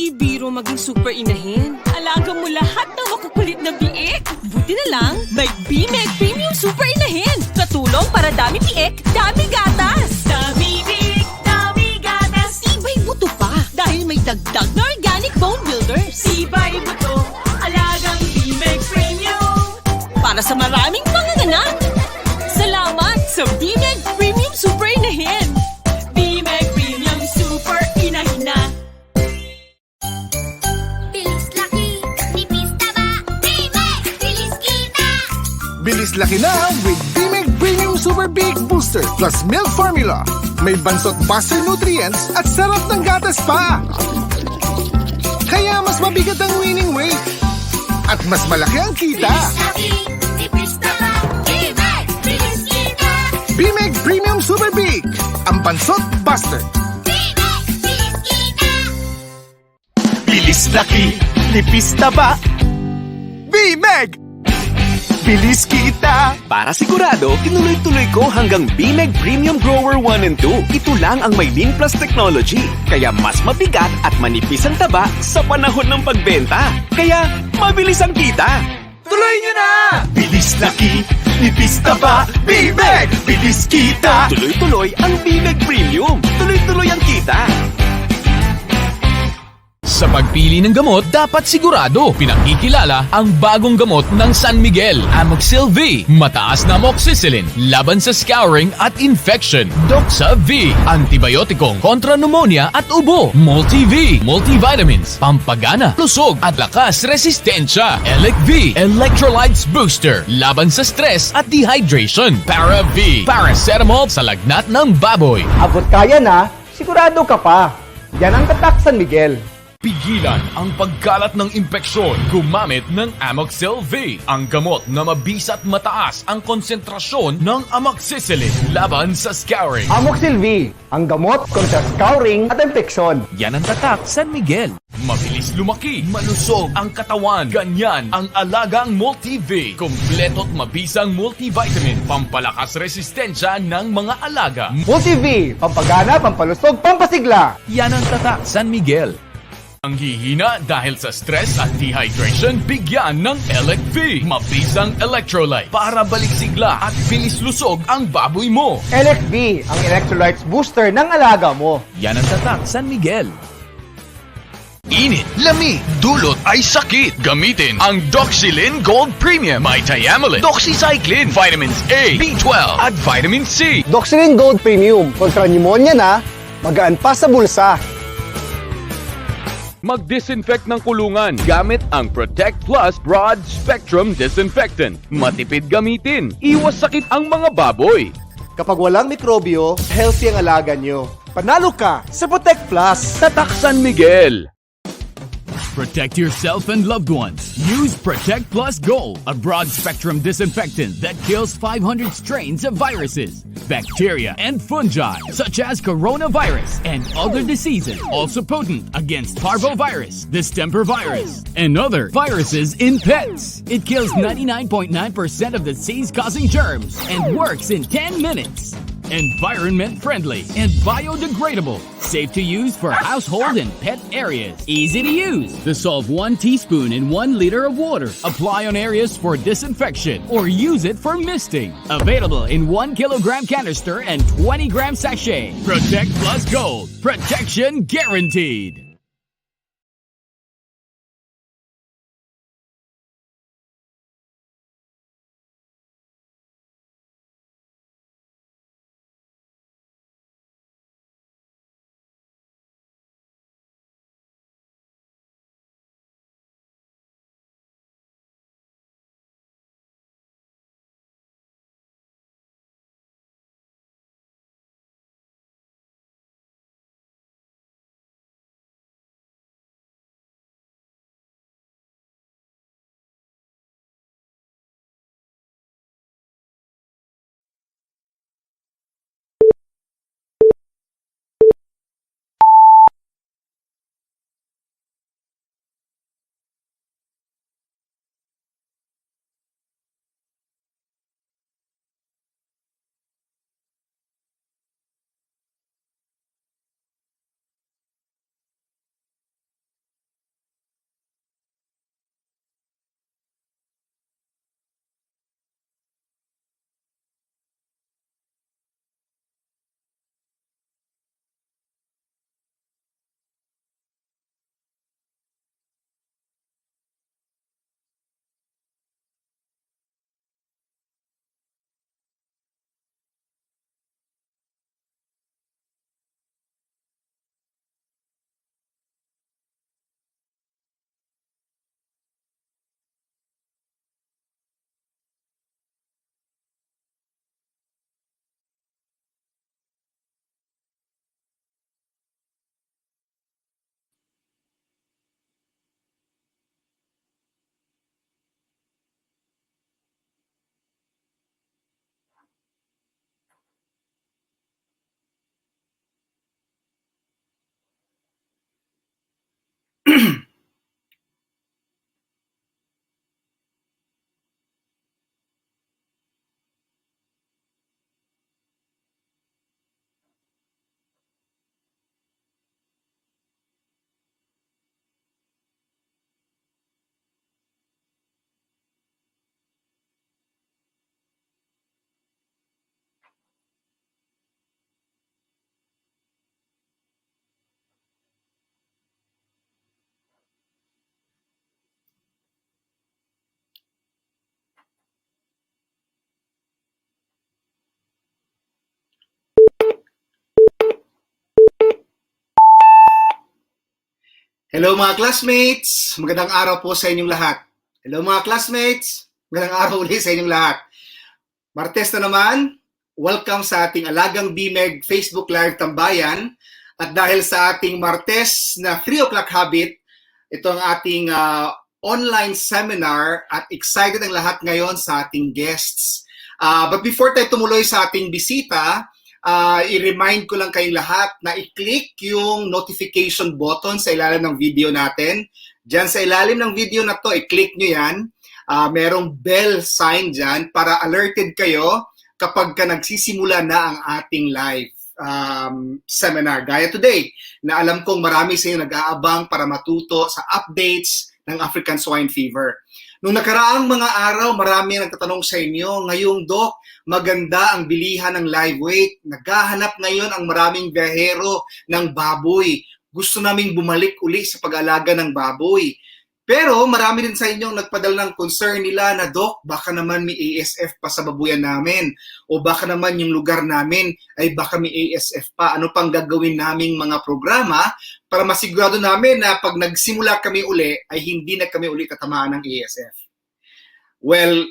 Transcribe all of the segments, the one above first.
Di biro maging super inahin. Alaga mo lahat ng makukulit na biik. Buti na lang, may BMEG Premium Super Inahin. Katulong para dami biik, dami gatas. Dami biik, dami gatas. Tibay buto pa dahil may dagdag na organic bone builders. Tibay buto, alagang BMEG Premium. Para sa maraming panganganak. Salamat sa BMEG Premium Super Inahin. BMEG Premium Super Inahin na. Bilis laki na with BMEG Premium Super Big Booster plus Milk Formula. May bansot buster nutrients at sarap ng gatas pa. Kaya mas mabigat ang winning weight. At mas malaki ang kita. BMEG Premium Super Big. Ang bansot buster. Bilis laki, nipis taba. BMEG! Bilis kita! Para sigurado, tinuloy-tuloy ko hanggang BMEG Premium Grower 1 and 2. Ito lang ang may Lean Plus technology. Kaya mas mabigat at manipis ang taba sa panahon ng pagbenta. Kaya mabilis ang kita. Tuloy nyo na! Bilis laki, nipis taba, BMEG! Bilis kita! Tuloy-tuloy ang BMEG Premium. Tuloy-tuloy ang kita. Sa pagpili ng gamot, dapat sigurado pinakikilala ang bagong gamot ng San Miguel, Amoxil V. Mataas na amoxicillin, laban sa scouring at infection. Doxa V, antibiotikong kontra pneumonia at ubo. Multi-V, multivitamins, pampagana, lusog at lakas resistensya. Elec V, electrolytes booster, laban sa stress at dehydration. Para V, paracetamol sa lagnat ng baboy. Abot kaya na, sigurado ka pa. Yan ang tatak San Miguel. Pigilan ang pagkalat ng impeksyon. Gumamit ng Amoxil V, ang gamot na mabisa at mataas ang konsentrasyon ng amoxicillin laban sa scouring. Amoxil V, ang gamot kontra scouring at infeksyon. Yan ang tatak San Miguel. Mabilis lumaki, malusog ang katawan. Ganyan ang alagang Multi-V. Kompleto at mabisang multivitamin. Pampalakas resistensya ng mga alaga. Multi-V, pampagana, pampalusog, pampasigla. Yan ang tatak San Miguel. Ang hihina dahil sa stress at dehydration, bigyan ng Elec V. Mabisang electrolyte para balik sigla at bilis lusog ang baboy mo. Elec V, ang electrolytes booster ng alaga mo. Yan ang tatak San Miguel. Init, lamig, dulot ay sakit. Gamitin ang Doxylin Gold Premium. May Thiamulin, Doxycycline, Vitamins A, B12 at Vitamin C. Doxylin Gold Premium, kontra pneumonia na, magaan pa sa bulsa. Mag-disinfect ng kulungan gamit ang Protect Plus Broad Spectrum Disinfectant. Matipid gamitin. Iwas sakit ang mga baboy. Kapag walang mikrobyo, healthy ang alaga nyo. Panalo ka sa Protect Plus. Tatak San Miguel. Protect yourself and loved ones. Use Protect Plus Gold, a broad-spectrum disinfectant that kills 500 strains of viruses, bacteria, and fungi, such as coronavirus and other diseases. Also potent against parvovirus, distemper virus, and other viruses in pets. It kills 99.9% of the disease-causing germs and works in 10 minutes. Environment friendly and biodegradable. Safe to use for household and pet areas. Easy to use. Dissolve 1 teaspoon in 1 liter of water. Apply on areas for disinfection or use it for misting. Available in 1 kilogram canister and 20 gram sachet. Protect Plus Gold. Protection guaranteed. Hello mga classmates! Magandang araw po sa inyong lahat. Hello mga classmates! Magandang araw ulit sa inyong lahat. Martes na naman, welcome sa ating Alagang BMEG Facebook Live Tambayan. At dahil sa ating Martes na 3 o'clock habit, ito ang ating online seminar at excited ang lahat ngayon sa ating guests. But before tayo tumuloy sa ating bisita, i-remind ko lang kayong lahat na i-click yung notification button sa ilalim ng video natin. Diyan sa ilalim ng video na to, i-click nyo yan. Merong bell sign dyan para alerted kayo kapag ka nagsisimula na ang ating live seminar. Gaya today, na alam kong marami sa inyo nag-aabang para matuto sa updates ng African Swine Fever. Nung nakaraang mga araw, marami nagtatanong sa inyo, ngayong Doc, maganda ang bilihan ng live weight. Naghahanap ngayon ang maraming biyahero ng baboy. Gusto naming bumalik uli sa pag-alaga ng baboy. Pero marami din sa inyong nagpadala ng concern nila na, Doc, baka naman may ASF pa sa babuyan namin. O baka naman yung lugar namin ay baka may ASF pa. Ano pang gagawin naming mga programa para masigurado namin na pag nagsimula kami uli ay hindi na kami uli tatamaan ng ASF. Well,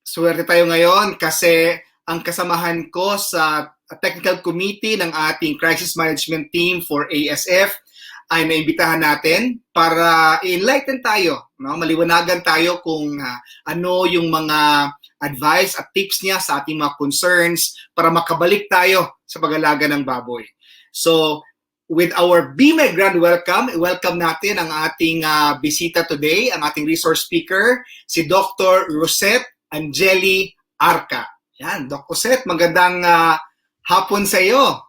swerte tayo ngayon kasi ang kasamahan ko sa technical committee ng ating crisis management team for ASF ay naimbitahan natin para enlighten tayo, no? Maliwanagan tayo kung ano yung mga advice at tips niya sa ating mga concerns para makabalik tayo sa pag-alaga ng baboy. So, with our BMEG grand welcome natin ang ating bisita today, ang ating resource speaker, si Dr. Rosette Angeli Arca. Yan, Doc Rosette, magandang hapon sa iyo.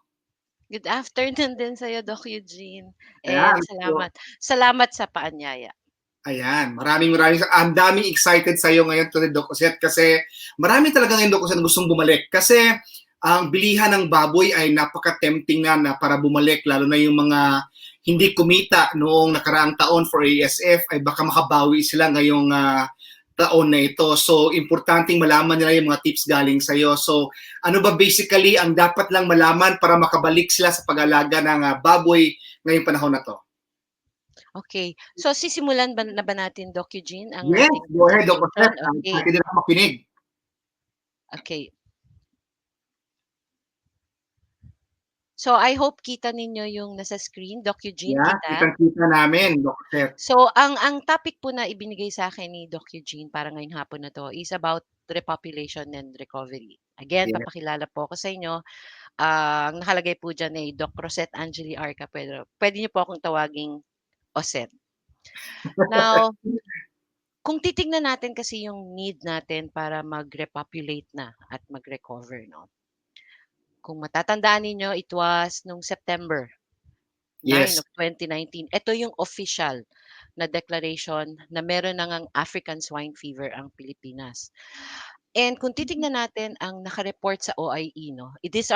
Good afternoon din sa'yo, Doc Eugene. Ayan, Salamat. Salamat sa paanyaya. Ayan, maraming ang daming excited sa iyo ngayon today, Doc Rosette, kasi marami talaga ngayon, Doc Rosette, gustong bumalik. Kasi ang bilihan ng baboy ay napaka-tempting na para bumalik, lalo na yung mga hindi kumita noong nakaraang taon for ASF, ay baka makabawi sila ngayong taon na ito. So, importanteng malaman nila yung mga tips galing sa iyo. So, ano ba basically ang dapat lang malaman para makabalik sila sa pag-alaga ng baboy ngayong panahon na to? Okay. So, sisimulan na ba natin, Doc Eugene? Ang Yes, ating go ahead, Dr. Seth. Okay. Pwede na makinig. Okay. So, I hope kita ninyo yung nasa screen, Doc Eugene, Yeah, kita namin, Dr. Seth. So, ang topic po na ibinigay sa akin ni Doc Eugene para ngayong hapon na to is about repopulation and recovery. Again, Yeah. papakilala po ako sa inyo. Ang nakalagay po dyan ay Doc Rosette Angeli Arca. Pwede niyo po akong tawaging Oset. Now, kung titingnan natin kasi yung need natin para mag-repopulate na at mag-recover, no? Kung matatandaan ninyo, it was nung September 9 Yes. of 2019. Ito yung official na declaration na meron na ngang African swine fever ang Pilipinas. And kung titingnan natin ang naka-report sa OIE, no? This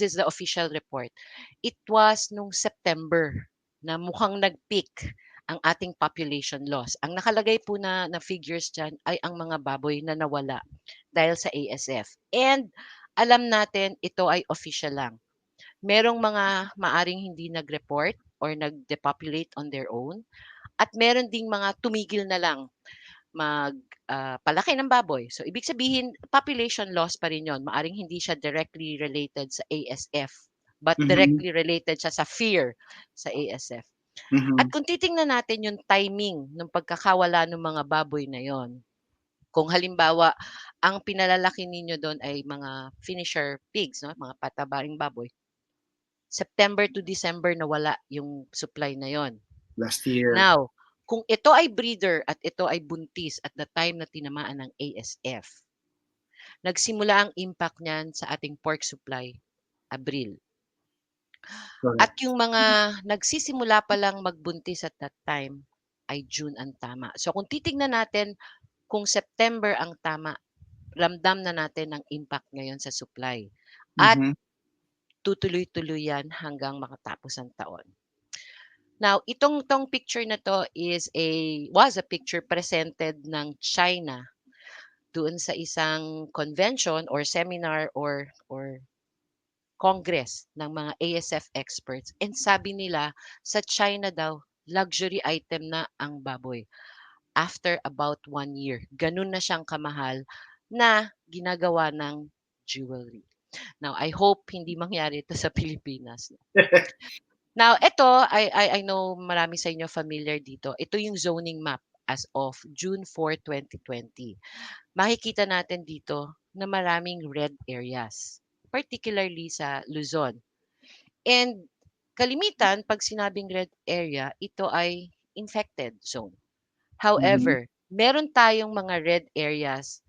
is the official report. It was nung September na mukhang nag-peak ang ating population loss. Ang nakalagay po na figures dyan ay ang mga baboy na nawala dahil sa ASF. And alam natin, ito ay official lang. Merong mga maaring hindi nag-report or nag-depopulate on their own. At meron ding mga tumigil na lang palaki ng baboy. So, ibig sabihin, population loss pa rin yun. Maaring hindi siya directly related sa ASF, but directly related siya sa fear sa ASF. At kung titingnan natin yung timing ng pagkakawala ng mga baboy na yon, kung halimbawa, ang pinalalaki ninyo doon ay mga finisher pigs, no? Mga patabaing baboy. September to December nawala yung supply na yon. Last year. Now, kung ito ay breeder at ito ay buntis at the time na tinamaan ng ASF, nagsimula ang impact niyan sa ating pork supply, Abril. At yung mga nagsisimula pa lang magbuntis at that time ay June ang tama. So kung titingnan natin kung September ang tama, ramdam na natin ang impact ngayon sa supply. At tutuloy-tuloy yan hanggang makatapos ang taon. Now, itong picture na to was a picture presented ng China doon sa isang convention or seminar or congress ng mga ASF experts. And sabi nila, sa China daw, luxury item na ang baboy. After about 1 year, ganun na siyang kamahal na ginagawa ng jewelry. Now, I hope hindi mangyari ito sa Pilipinas. Now, ito, I know marami sa inyo familiar dito. Ito yung zoning map as of June 4, 2020. Makikita natin dito na maraming red areas, particularly sa Luzon. And kalimitan, pag sinabing red area, ito ay infected zone. However, meron tayong mga red areas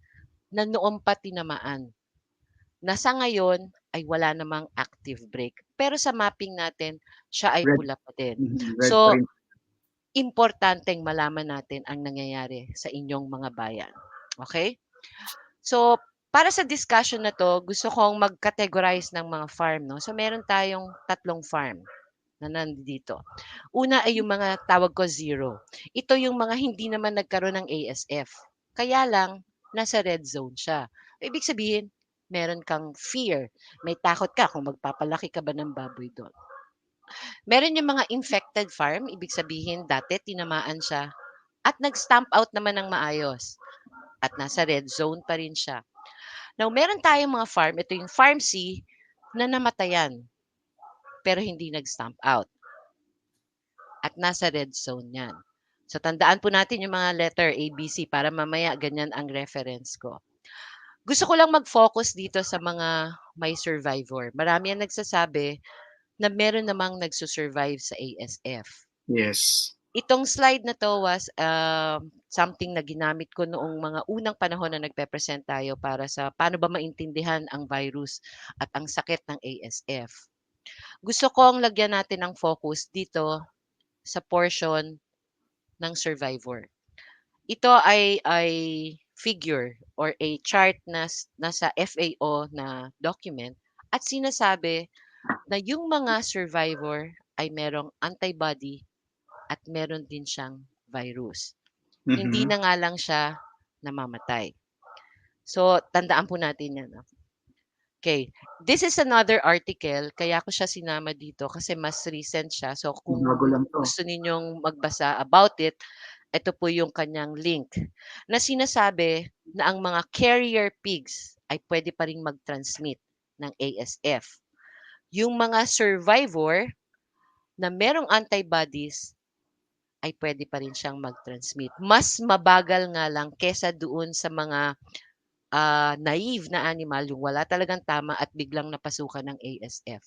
na noon pa tinamaan. Na sa ngayon ay wala namang active break. Pero sa mapping natin, siya ay Red. pula pa din. Red So, pa rin. importanteng malaman natin ang nangyayari sa inyong mga bayan. Okay? So, para sa discussion na to, gusto kong mag-categorize ng mga farm. No? So, meron tayong 3 farm na nandito. Una ay yung mga tawag ko zero. Ito yung mga hindi naman nagkaroon ng ASF. Kaya lang, nasa red zone siya. Ibig sabihin, meron kang fear. May takot ka kung magpapalaki ka ba ng baboy doon. Meron yung mga infected farm. Ibig sabihin, dati tinamaan siya at nag-stamp out naman ng maayos. At nasa red zone pa rin siya. Now, meron tayong mga farm. Ito yung Farm C na namatayan pero hindi nag-stamp out. At nasa red zone yan. So, tandaan po natin yung mga letter A, B, C para mamaya ganyan ang reference ko. Gusto ko lang mag-focus dito sa mga may survivor. Marami ang nagsasabi na meron namang nagsusurvive sa ASF. Yes. Itong slide na to was something na ginamit ko noong mga unang panahon na nagpe-present tayo para sa paano ba maintindihan ang virus at ang sakit ng ASF. Gusto kong lagyan natin ng focus dito sa portion ng survivor. Ito ay figure or a chart na nasa FAO na document at sinasabi na yung mga survivor ay merong antibody at meron din siyang virus. Hindi na nga lang siya namamatay. So, tandaan po natin yan. Okay. This is another article. Kaya ko siya sinama dito kasi mas recent siya. So, kung Bago lang to. gusto ninyong magbasa about it, ito po yung kanyang link na sinasabi na ang mga carrier pigs ay pwede pa rin mag-transmit ng ASF. Yung mga survivor na merong antibodies ay pwede pa rin siyang mag-transmit. Mas mabagal nga lang kesa doon sa mga naive na animal, yung wala talagang tama at biglang napasukan ng ASF.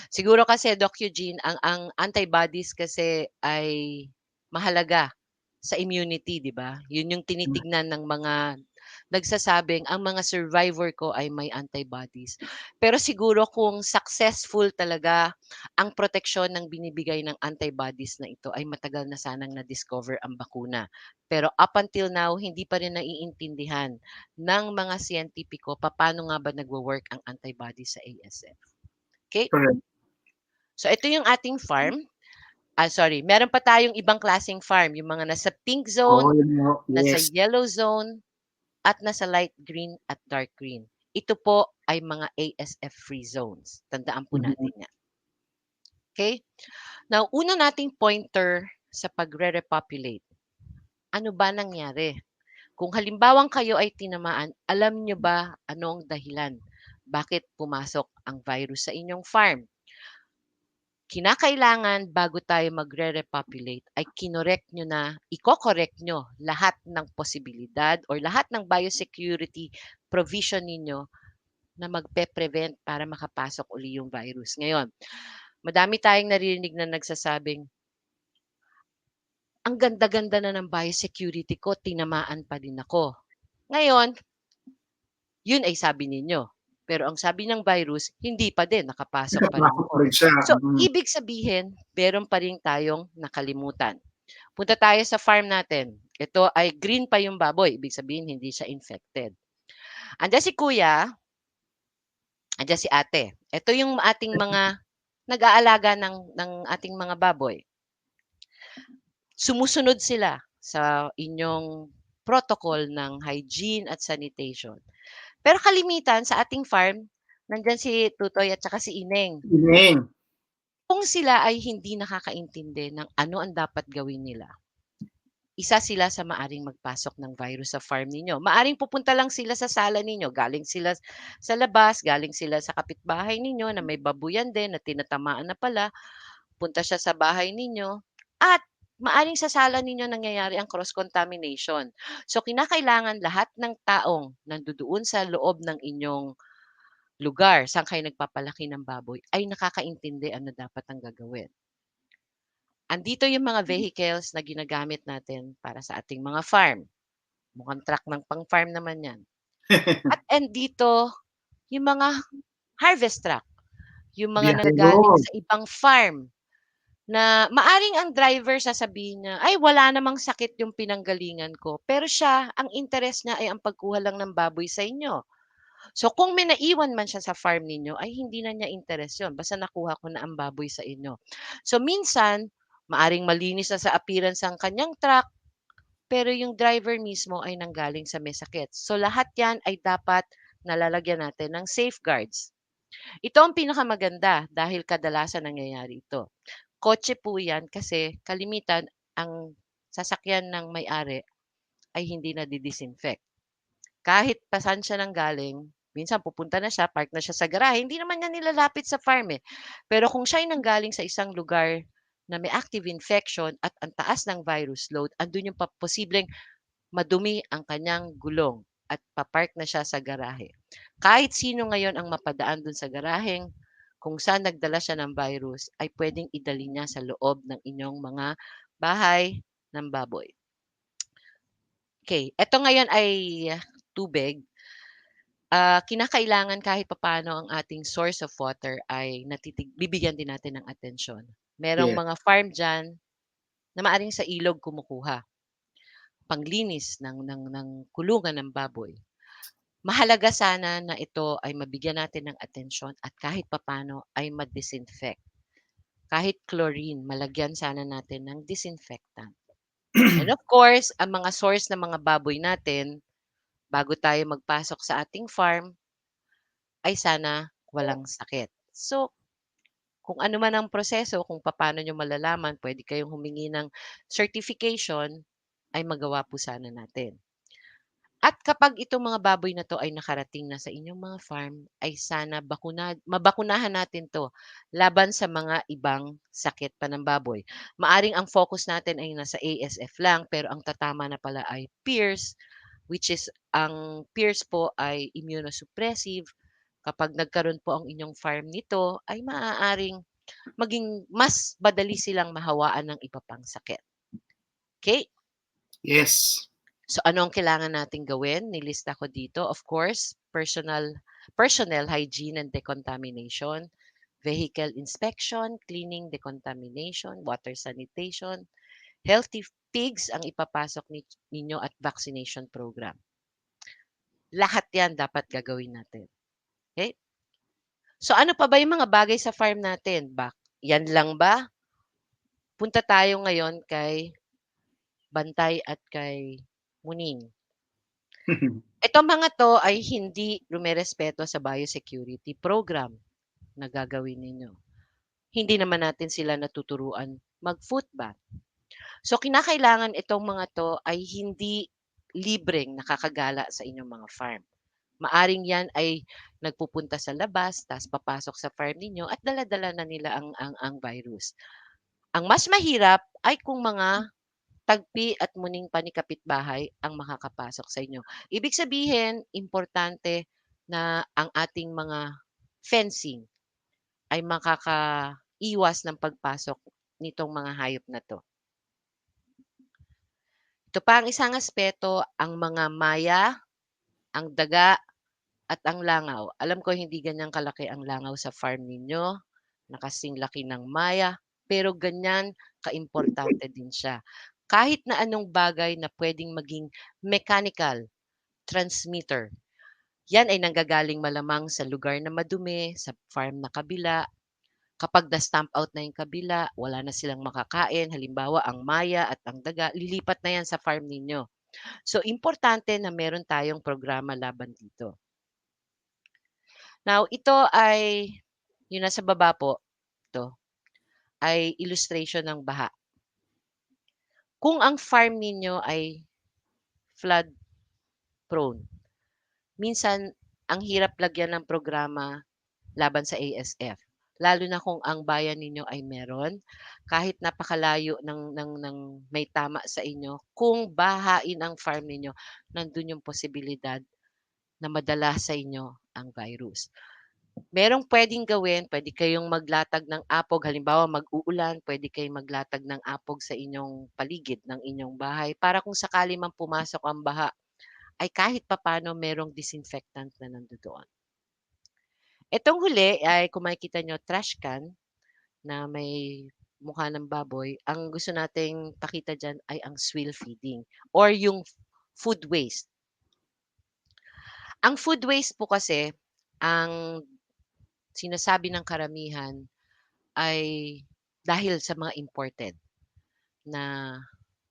Siguro kasi, Doc Eugene, ang antibodies kasi ay mahalaga sa immunity, di ba? Yun yung tinitignan ng mga nagsasabing ang mga survivor ko ay may antibodies. Pero siguro kung successful talaga ang proteksyon ng binibigay ng antibodies na ito ay matagal na sanang na-discover ang bakuna. Pero up until now, hindi pa rin naiintindihan ng mga siyentipiko paano nga ba nagwo-work ang antibodies sa ASF. Okay? Correct. So ito yung ating farm. Meron pa tayong ibang klaseng farm. Yung mga nasa pink zone, nasa yellow zone, at nasa light green at dark green. Ito po ay mga ASF-free zones. Tandaan po natin yan. Okay? Now, una nating pointer sa pagre-repopulate. Ano ba nangyari? Kung halimbawang kayo ay tinamaan, alam nyo ba anong dahilan? Bakit pumasok ang virus sa inyong farm? Kinakailangan bago tayo magre-repopulate ay i-correct nyo lahat ng posibilidad or lahat ng biosecurity provision ninyo na magpe-prevent para makapasok uli yung virus. Ngayon, madami tayong naririnig na nagsasabing, ang ganda-ganda na ng biosecurity ko, tinamaan pa din ako. Ngayon, yun ay sabi ninyo. Pero ang sabi ng virus, hindi pa din, nakapasok pa rin ako. So, ibig sabihin, meron pa rin tayong nakalimutan. Punta tayo sa farm natin. Ito ay green pa yung baboy. Ibig sabihin, hindi siya infected. Andiyan si kuya, andiyan si ate. Ito yung ating mga nag-aalaga ng ating mga baboy. Sumusunod sila sa inyong protocol ng hygiene at sanitation. Pero kalimitan sa ating farm, nandyan si Tutoy at saka si Ineng. Kung sila ay hindi nakakaintindi ng ano ang dapat gawin nila, isa sila sa maaring magpasok ng virus sa farm ninyo. Maaring pupunta lang sila sa sala ninyo, galing sila sa labas, galing sila sa kapitbahay ninyo na may babuyan din na tinatamaan na pala, punta siya sa bahay ninyo at maaring sa sala ninyo nangyayari ang cross-contamination. So kinakailangan lahat ng taong nandoon sa loob ng inyong lugar saan kayo nagpapalaki ng baboy ay nakakaintindi ano dapat ang gagawin. Andito yung mga vehicles na ginagamit natin para sa ating mga farm. Mukhang truck ng pang-farm naman yan. At andito yung mga harvest truck, yung mga nagagaling sa ibang farm na maaring ang driver sasabihin niya, ay wala namang sakit yung pinanggalingan ko. Pero siya, ang interest niya ay ang pagkuha lang ng baboy sa inyo. So kung may naiwan man siya sa farm ninyo, ay hindi na niya interest yun. Basta nakuha ko na ang baboy sa inyo. So minsan, maaring malinis na sa appearance ang kanyang truck, pero yung driver mismo ay nanggaling sa may sakit. So lahat yan ay dapat nalalagyan natin ng safeguards. Ito ang pinakamaganda dahil kadalasan nangyayari ito. Kotse po yan kasi kalimitan ang sasakyan ng may-ari ay hindi na disinfect. Kahit pa saan siya nanggaling, minsan pupunta na siya, park na siya sa garahe, hindi naman niya nilalapit sa farm eh. Pero kung siya ay nanggaling sa isang lugar na may active infection at ang taas ng virus load, andun yung posibleng madumi ang kanyang gulong at papark na siya sa garahe. Kahit sino ngayon ang mapadaan dun sa garaheng kung saan nagdala siya ng virus, ay pwedeng idali niya sa loob ng inyong mga bahay ng baboy. Okay, ito ngayon ay tubig. Kinakailangan kahit papaano ang ating source of water ay bibigyan din natin ng atensyon. Merong mga farm dyan na maaring sa ilog kumukuha. Panglinis ng kulungan ng baboy. Mahalaga sana na ito ay mabigyan natin ng atensyon at kahit papano ay ma-disinfect. Kahit chlorine, malagyan sana natin ng disinfectant. And of course, ang mga source ng mga baboy natin, bago tayo magpasok sa ating farm, ay sana walang sakit. So, kung ano man ang proseso, kung paano nyo malalaman, pwede kayong humingi ng certification, ay magawa po sana natin. At kapag itong mga baboy na to ay nakarating na sa inyong mga farm, ay sana mabakunahan natin to laban sa mga ibang sakit pa ng baboy. Maaring ang focus natin ay nasa ASF lang, pero ang tatama na pala ay PIRS, which is ang PIRS po ay immunosuppressive. Kapag nagkaroon po ang inyong farm nito, ay maaaring maging mas madali silang mahawaan ng iba pang sakit. Okay? Yes. So ano ang kailangan nating gawin? Nilista ko dito. Of course, personnel hygiene and decontamination, vehicle inspection, cleaning, decontamination, water sanitation, healthy pigs ang ipapasok ninyo at vaccination program. Lahat yan dapat gagawin natin. Okay? So ano pa ba yung mga bagay sa farm natin? Yan lang ba? Punta tayo ngayon kay Bantay at kay Muning. Itong mga to ay hindi rumerespeto sa biosecurity program na gagawin ninyo. Hindi naman natin sila natuturuan mag-foot bath. So kinakailangan itong mga to ay hindi libreng nakakagala sa inyong mga farm. Maaring yan ay nagpupunta sa labas, tapos papasok sa farm ninyo at dala-dala na nila ang virus. Ang mas mahirap ay kung mga tagpi at muning pa ni kapitbahay ang makakapasok sa inyo. Ibig sabihin, importante na ang ating mga fencing ay makakaiwas ng pagpasok nitong mga hayop na to. Ito pa ang isang aspeto, ang mga maya, ang daga, at ang langaw. Alam ko hindi ganyang kalaki ang langaw sa farm ninyo, nakasing laki ng maya, pero ganyan kaimportante din siya. Kahit na anong bagay na pwedeng maging mechanical transmitter, yan ay nanggagaling malamang sa lugar na madumi, sa farm na kabila. Kapag na-stamp out na yung kabila, wala na silang makakain. Halimbawa, ang maya at ang daga, lilipat na yan sa farm ninyo. So, importante na meron tayong programa laban dito. Now, ito ay, yung nasa baba po, ito. ay illustration ng baha. Kung ang farm ninyo ay flood prone, minsan ang hirap lagyan ng programa laban sa ASF. Lalo na kung ang bayan ninyo ay meron, kahit napakalayo ng may tama sa inyo, kung bahain ang farm ninyo, nandun yung posibilidad na madala sa inyo ang virus. Merong puwedeng gawin, puwede kayong maglatag ng apog, halimbawa mag-uulan, puwede kayong maglatag ng apog sa inyong paligid ng inyong bahay para kung sakali mang pumasok ang baha, ay kahit papaano merong disinfectant na nandodoon. Itong huli ay kung makikita niyo trash can na may mukha ng baboy, ang gusto nating pakita diyan ay ang swill feeding or yung food waste. Ang food waste po kasi, ang sinasabi ng karamihan ay dahil sa mga imported na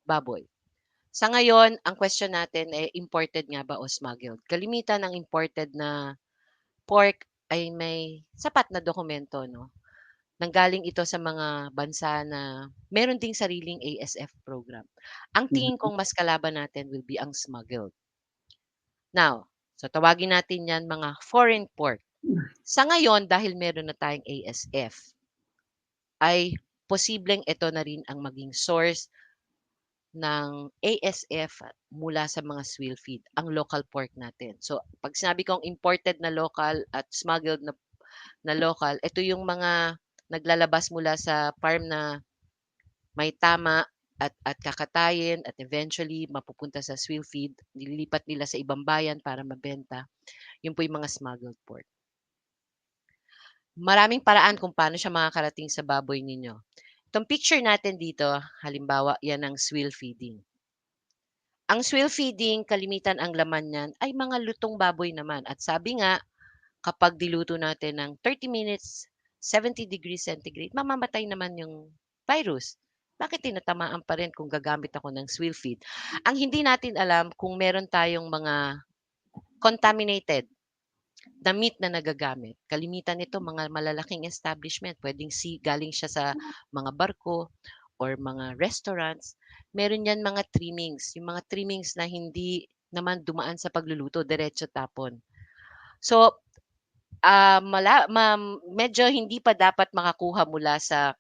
baboy. Sa ngayon, ang question natin ay imported nga ba o smuggled? Kalimitan ng imported na pork ay may sapat na dokumento, no? Nanggaling ito sa mga bansa na meron ding sariling ASF program. Ang tingin kong mas kalaban natin will be ang smuggled. Now, so tawagin natin yan mga foreign pork. Sa ngayon, dahil meron na tayong ASF, ay posibleng ito na rin ang maging source ng ASF mula sa mga swill feed, ang local pork natin. So, pag sinabi kong imported na local at smuggled na local, ito yung mga naglalabas mula sa farm na may tama at kakatayin at eventually mapupunta sa swill feed, nililipat nila sa ibang bayan para mabenta. Yun po yung mga smuggled pork. Maraming paraan kung paano siya makakarating sa baboy ninyo. Itong picture natin dito, halimbawa, yan ang swill feeding. Ang swill feeding, kalimitan ang laman niyan ay mga lutong baboy naman. At sabi nga, kapag diluto natin ng 30 minutes, 70 degrees centigrade, mamamatay naman yung virus. Bakit tinatamaan pa rin kung gagamit ako ng swill feed? Ang hindi natin alam kung meron tayong mga contaminated na meat na nagagamit. Kalimitan nito mga malalaking establishment. Pwedeng galing siya sa mga barko or mga restaurants. Meron yan mga trimmings. Yung mga trimmings na hindi naman dumaan sa pagluluto, diretso tapon. So, medyo hindi pa dapat makakuha mula sa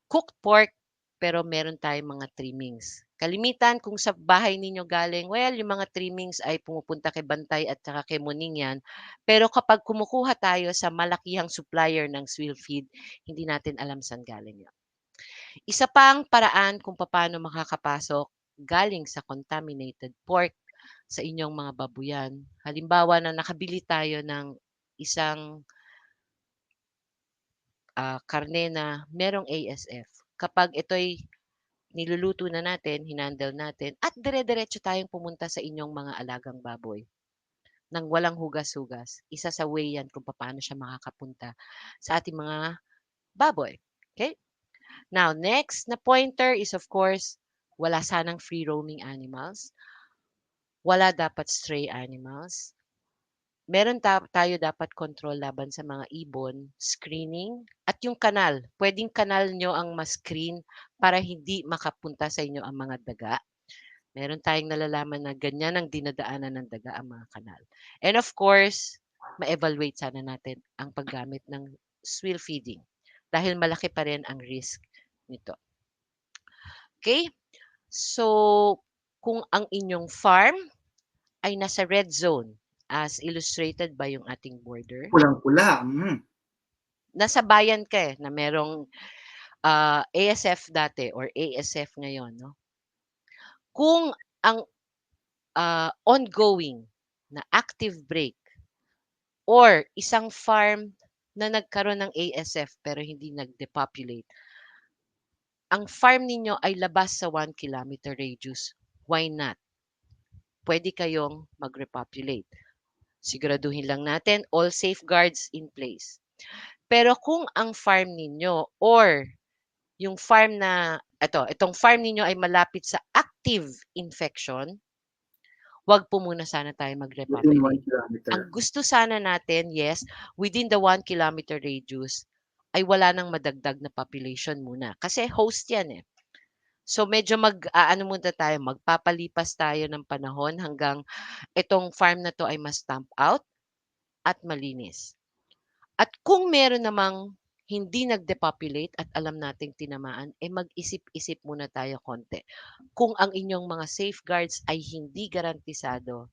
cooked pork, pero meron tayong mga trimmings. Kalimitan kung sa bahay ninyo galing, well, yung mga trimmings ay pumupunta kay Bantay at saka kay Muning yan. Pero kapag kumukuha tayo sa malakihang supplier ng swill feed, hindi natin alam saan galing yan. Isa pang paraan kung paano makakapasok galing sa contaminated pork sa inyong mga babuyan. Halimbawa na nakabili tayo ng isang karne na merong ASF. Kapag ito'y niluluto na natin, hinandle natin, at dire-diretso tayong pumunta sa inyong mga alagang baboy nang walang hugas-hugas. Isa sa way yan kung paano siya makakapunta sa ating mga baboy. Okay? Now, next na pointer is of course, wala sanang free roaming animals. Wala dapat stray animals. Meron tayo dapat control laban sa mga ibon, screening, at yung kanal. Pwedeng kanal nyo ang ma-screen para hindi makapunta sa inyo ang mga daga. Meron tayong nalalaman na ganyan ang dinadaanan ng daga ang mga kanal. And of course, ma-evaluate sana natin ang paggamit ng swill feeding dahil malaki pa rin ang risk nito. Okay? So, kung ang inyong farm ay nasa red zone, as illustrated by yung ating border. Pulang-pula. Nasa bayan ka na merong ASF dati or ASF ngayon. No? Kung ang ongoing na active break or isang farm na nagkaroon ng ASF pero hindi nag-depopulate, ang farm ninyo ay labas sa 1 kilometer radius. Why not? Pwede kayong mag-repopulate. Siguraduhin lang natin all safeguards in place. Pero kung ang farm ninyo or yung farm na itong farm ninyo ay malapit sa active infection, wag po muna sana tayo mag-repopulate. Ang gusto sana natin, yes, within the 1 kilometer radius ay wala nang madagdag na population muna. Kasi host yan eh. So medyo ano muna tayo, magpapalipas tayo ng panahon hanggang itong farm na to ay ma-stamp out at malinis. At kung meron namang hindi nag-depopulate at alam nating tinamaan, mag-isip-isip muna tayo konti. Kung ang inyong mga safeguards ay hindi garantisado,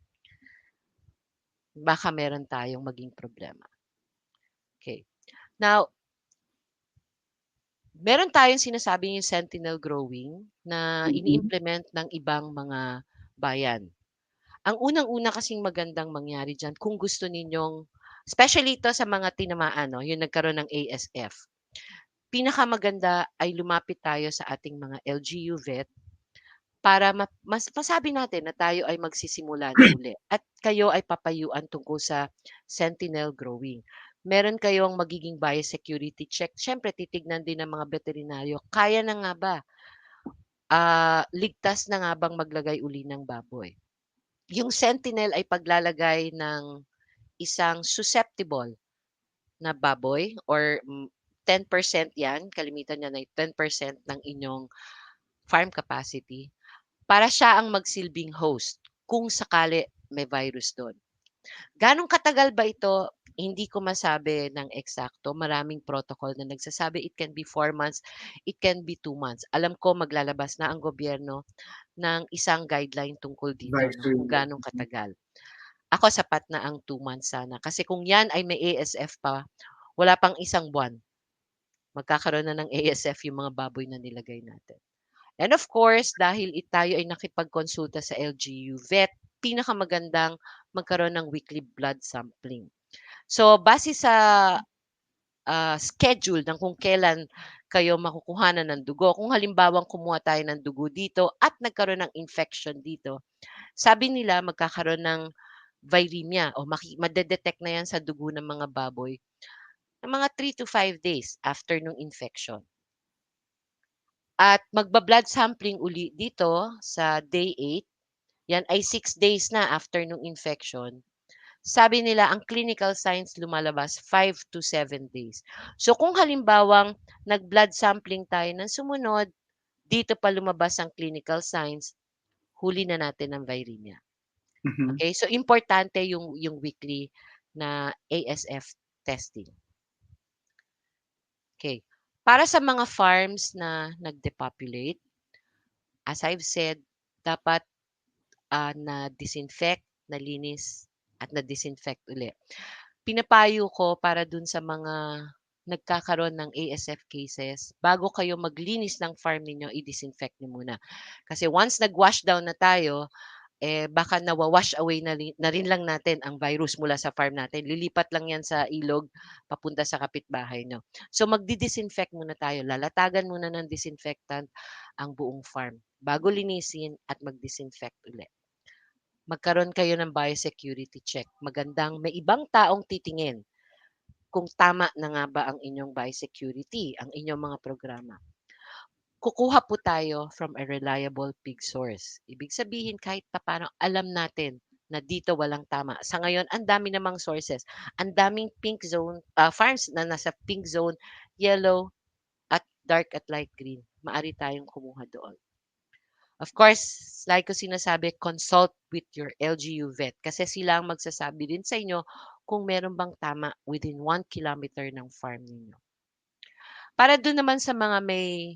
baka meron tayong maging problema. Okay. Now, meron tayong sinasabi yung sentinel growing na ini-implement ng ibang mga bayan. Ang unang-una kasing magandang mangyari dyan, kung gusto ninyong, especially ito sa mga tinamaan, no, yung nagkaroon ng ASF, pinakamaganda ay lumapit tayo sa ating mga LGU vet para masabi natin na tayo ay magsisimula na uli at kayo ay papayuan tungkol sa sentinel growing. Meron kayong magiging biosecurity check. Siyempre, titignan din ng mga veterinaryo, kaya na nga ba? Ligtas na nga bang maglagay uli ng baboy? Yung sentinel ay paglalagay ng isang susceptible na baboy or 10% yan, kalimitan niya na 10% ng inyong farm capacity para siya ang magsilbing host kung sakali may virus doon. Ganong katagal ba ito? Hindi ko masabi ng eksakto. Maraming protocol na nagsasabi it can be 4 months, it can be 2 months. Alam ko maglalabas na ang gobyerno ng isang guideline tungkol dito no, kung ganong katagal. Ako sapat na ang 2 months sana. Kasi kung yan ay may ASF pa, wala pang isang buwan. Magkakaroon na ng ASF yung mga baboy na nilagay natin. And of course, dahil tayo ay nakipagkonsulta sa LGU vet, pinakamagandang magkaroon ng weekly blood sampling. So, base sa schedule ng kung kailan kayo makukuhanan ng dugo, kung halimbawang kumuha tayo ng dugo dito at nagkaroon ng infection dito, sabi nila magkakaroon ng viremia o madedetect na yan sa dugo ng mga baboy ng mga 3 to 5 days after nung infection. At magba-blood sampling uli dito sa day 8. Yan ay 6 days na after nung infection. Sabi nila, ang clinical signs lumalabas 5 to 7 days. So kung halimbawang nag-blood sampling tayo ng sumunod, dito pa lumabas ang clinical signs, huli na natin ang viremia. Okay? So importante yung weekly na ASF testing. Okay. Para sa mga farms na nag-depopulate, as I've said, dapat na-disinfect, nalinis, at na-disinfect uli. Pinapayo ko para dun sa mga nagkakaroon ng ASF cases, bago kayo maglinis ng farm ninyo, i-disinfect niyo muna. Kasi once nag-wash down na tayo, baka nawawash away na rin lang natin ang virus mula sa farm natin. Lilipat lang yan sa ilog, papunta sa kapitbahay nyo. So magdi-disinfect muna tayo. Lalatagan muna ng disinfectant ang buong farm bago linisin at mag-disinfect ulit. Magkaroon kayo ng biosecurity check. Magandang may ibang taong titingin kung tama na nga ba ang inyong biosecurity, ang inyong mga programa. Kukuha po tayo from a reliable pig source. Ibig sabihin kahit paano alam natin na dito walang tama. Sa ngayon, ang dami namang sources. Ang daming pink zone, farms na nasa pink zone, yellow, at dark at light green. Maari tayong kumuha doon. Of course, like ko sinasabi, consult with your LGU vet kasi sila ang magsasabi din sa inyo kung meron bang tama within 1 kilometer ng farm ninyo. Para doon naman sa mga may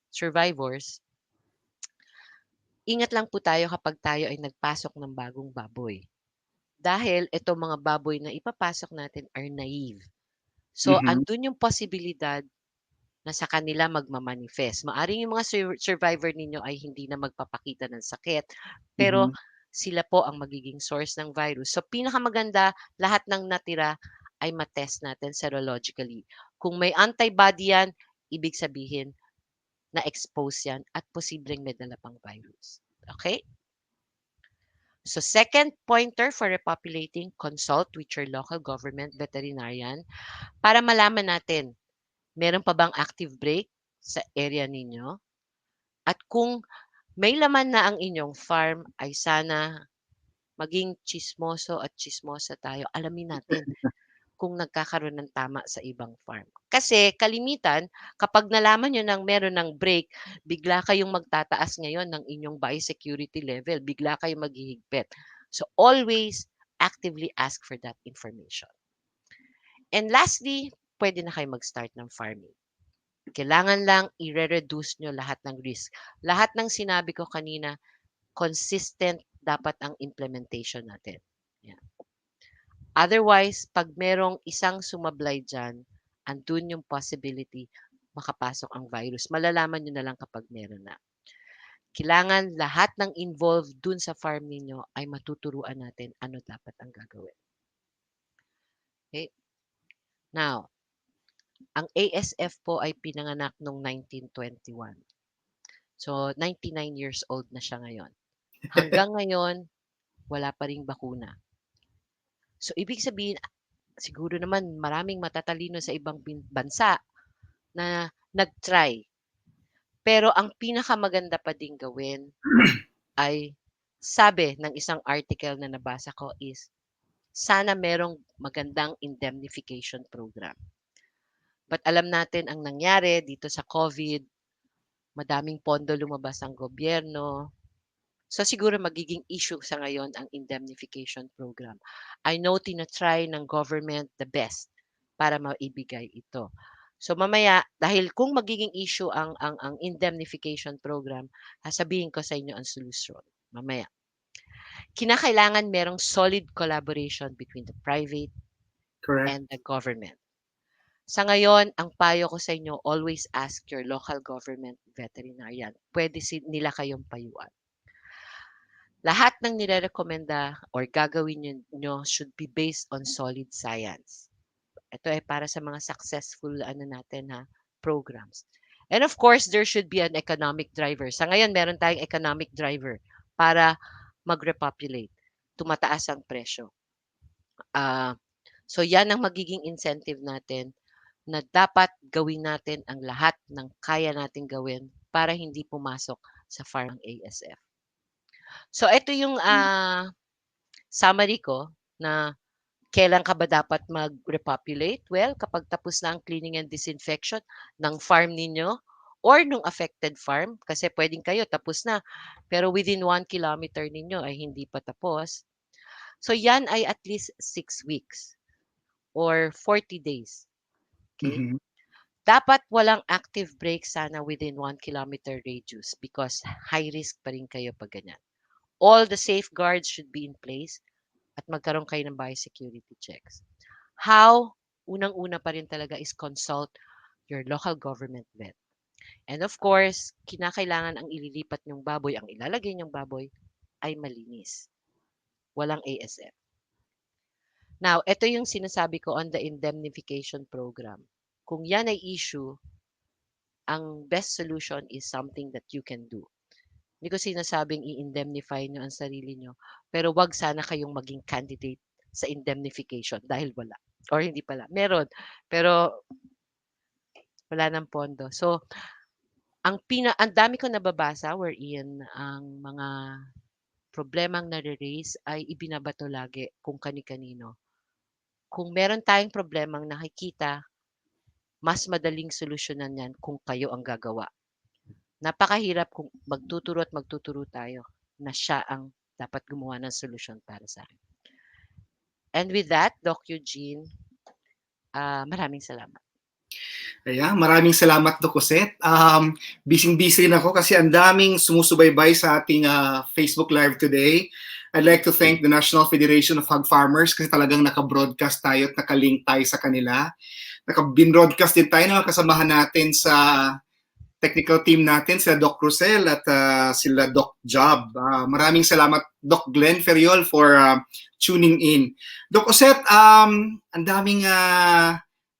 survivors, ingat lang po tayo kapag tayo ay nagpasok ng bagong baboy. Dahil itong mga baboy na ipapasok natin are naive. So, andun yung posibilidad na sa kanila magmamanifest. Maaring yung mga survivor ninyo ay hindi na magpapakita ng sakit, pero sila po ang magiging source ng virus. So, pinakamaganda, lahat ng natira ay matest natin serologically. Kung may antibody yan, ibig sabihin, na-expose yan at posibleng may dala pang virus. Okay? So second pointer for repopulating, consult with your local government veterinarian para malaman natin, meron pa bang active break sa area ninyo? At kung may laman na ang inyong farm, ay sana maging chismoso at chismosa tayo. Alamin natin kung nagkakaroon ng tama sa ibang farm. Kasi kalimitan, kapag nalaman nyo nang meron ng break, bigla kayong magtataas ngayon ng inyong biosecurity level, bigla kayong maghihigpit. So always actively ask for that information. And lastly, pwede na kayo mag-start ng farming. Kailangan lang i-reduce nyo lahat ng risk. Lahat ng sinabi ko kanina, consistent dapat ang implementation natin. Yan. Otherwise, pag merong isang sumablay dyan, andun yung possibility makapasok ang virus. Malalaman nyo na lang kapag meron na. Kailangan lahat ng involved dun sa farm ninyo ay matuturuan natin ano dapat ang gagawin. Okay? Now, ang ASF po ay pinanganak noong 1921. So, 99 years old na siya ngayon. Hanggang ngayon, wala pa ring bakuna. So, ibig sabihin, siguro naman maraming matatalino sa ibang bansa na nag-try. Pero ang pinakamaganda pa ding gawin ay sabi ng isang article na nabasa ko is sana merong magandang indemnification program. But alam natin ang nangyari dito sa COVID, madaming pondo lumabas ang gobyerno. So siguro magiging issue sa ngayon ang indemnification program. I know tina-try ng government the best para maibigay ito. So mamaya, dahil kung magiging issue ang indemnification program, sasabihin ko sa inyo ang solusyon. Mamaya. Kinakailangan merong solid collaboration between the private Correct. and the government. Sa ngayon, ang payo ko sa inyo, always ask your local government veterinarian. Pwede nila kayong payuan. Lahat ng nire-recommenda or gagawin nyo should be based on solid science. Ito ay para sa mga successful programs. And of course, there should be an economic driver. Sa ngayon, meron tayong economic driver para mag-repopulate. Tumataas ang presyo. So yan ang magiging incentive natin na dapat gawin natin ang lahat ng kaya natin gawin para hindi pumasok sa farm ng ASF. So ito yung summary ko na kailan ka ba dapat mag-repopulate? Well, kapag tapos na ang cleaning and disinfection ng farm ninyo or nung affected farm, kasi pwedeng kayo tapos na, pero within 1 kilometer ninyo ay hindi pa tapos. So yan ay at least 6 weeks or 40 days. Okay? Mhm. Dapat walang active break sana within 1 kilometer radius because high risk pa rin kayo pag ganyan. All the safeguards should be in place at magkaroon kayo ng biosecurity checks. How? Unang-una pa rin talaga is consult your local government vet. And of course, kinakailangan ang ililipat nyong baboy, ang ilalagay nyong baboy ay malinis. Walang ASF. Now, ito yung sinasabi ko on the indemnification program. Kung yan ay issue, ang best solution is something that you can do. Hindi ko sinasabing i-indemnify nyo ang sarili nyo, pero wag sana kayong maging candidate sa indemnification dahil wala. Or hindi pala. Meron, pero wala ng pondo. So, ang dami ko nababasa wherein ang mga problemang nare-raise ay ibinabato lagi kung kani-kanino. Kung meron tayong problemang nakikita, mas madaling solusyonan yan kung kayo ang gagawa. Napakahirap kung magtuturo tayo na siya ang dapat gumawa ng solusyon para sa akin. And with that, Doc Eugene, maraming salamat. Ayan, maraming salamat, Doc Cossette. Busy-busy rin ako kasi ang daming sumusubaybay sa ating Facebook Live today. I'd like to thank the National Federation of Hog Farmers kasi talagang naka-broadcast tayo at naka-link tayo sa kanila. Naka-bin-broadcast din tayo ng kasamahan natin sa technical team natin, sila Doc Rosel at sila Doc Job. Maraming salamat, Doc Glenn Ferriol, for tuning in. Doc Cossette, ang daming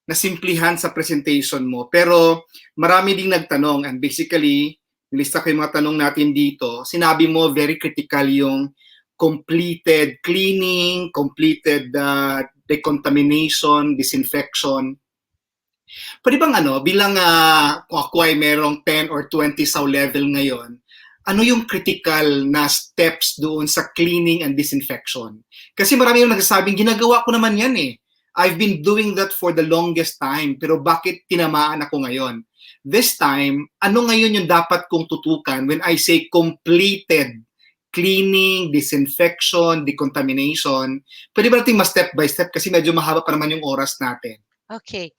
nasimplihan sa presentation mo, pero marami ding nagtanong and basically, nilista ko yung mga tanong natin dito. Sinabi mo, very critical yung completed cleaning, completed decontamination, disinfection. Pwede bang bilang kung ako ay merong 10 or 20 sa level ngayon, ano yung critical na steps doon sa cleaning and disinfection? Kasi marami yung nagsasabing, ginagawa ko naman yan eh. I've been doing that for the longest time, pero bakit tinamaan ako ngayon? This time, ano ngayon yung dapat kong tutukan when I say completed cleaning, disinfection, decontamination? Pwede ba natin ma-step by step kasi medyo mahaba pa naman yung oras natin. Okay.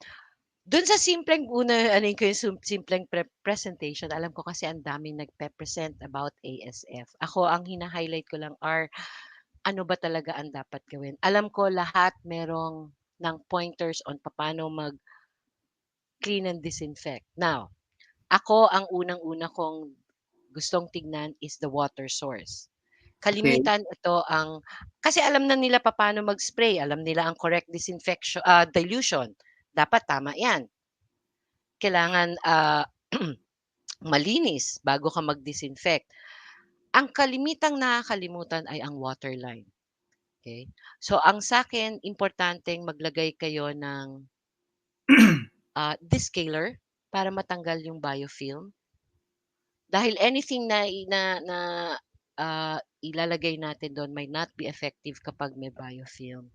Do'n sa simpleng ano ko yung simpleng presentation, alam ko kasi ang daming nagpe-present about ASF. Ako ang hina-highlight ko lang are ano ba talaga ang dapat gawin. Alam ko lahat merong ng pointers on paano mag-clean and disinfect. Now, ako ang unang-una kong gustong tignan is the water source. Okay? Kalimitan ito ang kasi alam na nila paano mag-spray, alam nila ang correct dilution. Dapat tama 'yan. Kailangan, malinis bago ka mag-disinfect. Ang kalimitang nakakalimutan ay ang water line, okay. So ang sa'kin importanteng maglagay kayo ng, descaler para matanggal yung biofilm. Dahil anything na ilalagay natin do'n may not be effective kapag may biofilm.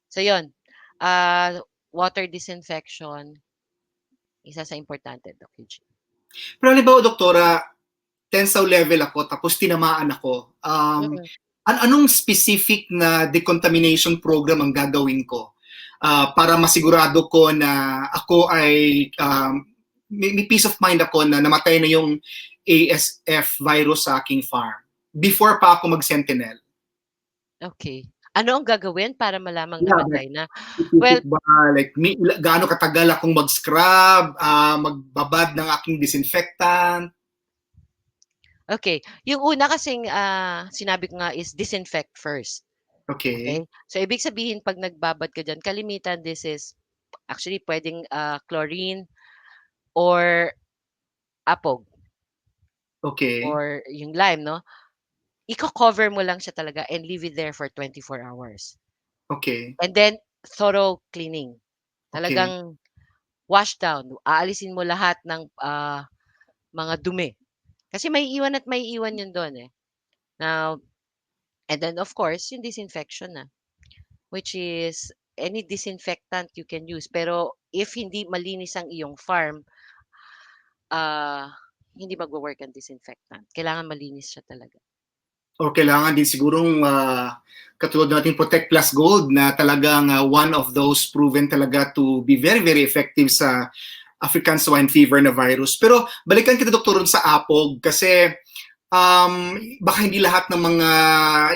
So 'yun, water disinfection, isa sa importante, Doc Eugene. Pero halimbawa, doktora, tensile level ako tapos tinamaan ako. Mm. Anong specific na decontamination program ang gagawin ko para masigurado ko na ako ay may peace of mind ako na namatay na yung ASF virus sa aking farm before pa ako mag-sentinel? Okay. Ano ang gagawin para malamang Yeah, namatay na? specific Well, ba? Like, gaano katagal akong mag-scrub, magbabad ng aking disinfectant? okay. Yung una kasing, sinabi ko nga is disinfect first, Okay. okay? So, ibig sabihin 'pag nagbabad ka diyan, kalimitan this is actually puwedeng, chlorine or apog Okay. or yung lime 'no? Iko-cover mo lang siya talaga and leave it there for 24 hours. Okay. And then thorough cleaning. Okay. Talagang wash down, aalisin mo lahat ng, mga dumi. Kasi maiiwan at maiiwan yun do'n, eh. Now and then of course yung disinfection na, which is any disinfectant you can use. Pero if hindi malinis ang iyong farm, hindi magwo-work ang disinfectant. Kailangan malinis siya talaga. Or kailangan din sigurong katulad natin Protect Plus Gold na talagang one of those proven talaga to be very, very effective sa African swine fever na virus. Pero balikan kita, doktor, sa apog kasi baka hindi lahat ng mga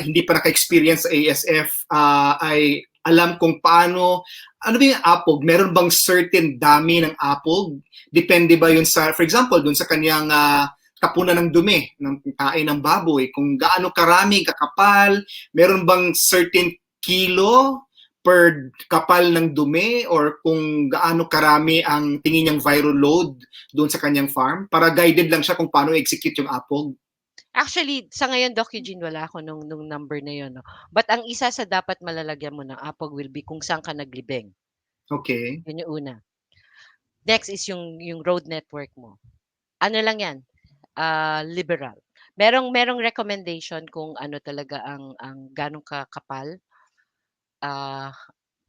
hindi pa naka-experience sa ASF ay alam kung paano, ano ba yung apog? Meron bang certain dami ng apog? Depende ba yun sa, for example, dun sa kanyang kapunan ng dumi, ng kain ng baboy, kung gaano karami, kakapal, meron bang certain kilo per kapal ng dumi or kung gaano karami ang tingin niyang viral load doon sa kanyang farm para guided lang siya kung paano execute yung apog. Actually, sa ngayon, Doc Eugene, wala ako nung number na yun, no? But ang isa sa dapat malalagyan mo ng apog will be kung saan ka naglibing. Okay. Yun yung una. Next is yung road network mo. Ano lang yan? Liberal. Merong recommendation kung ano talaga ang ganong kakapal.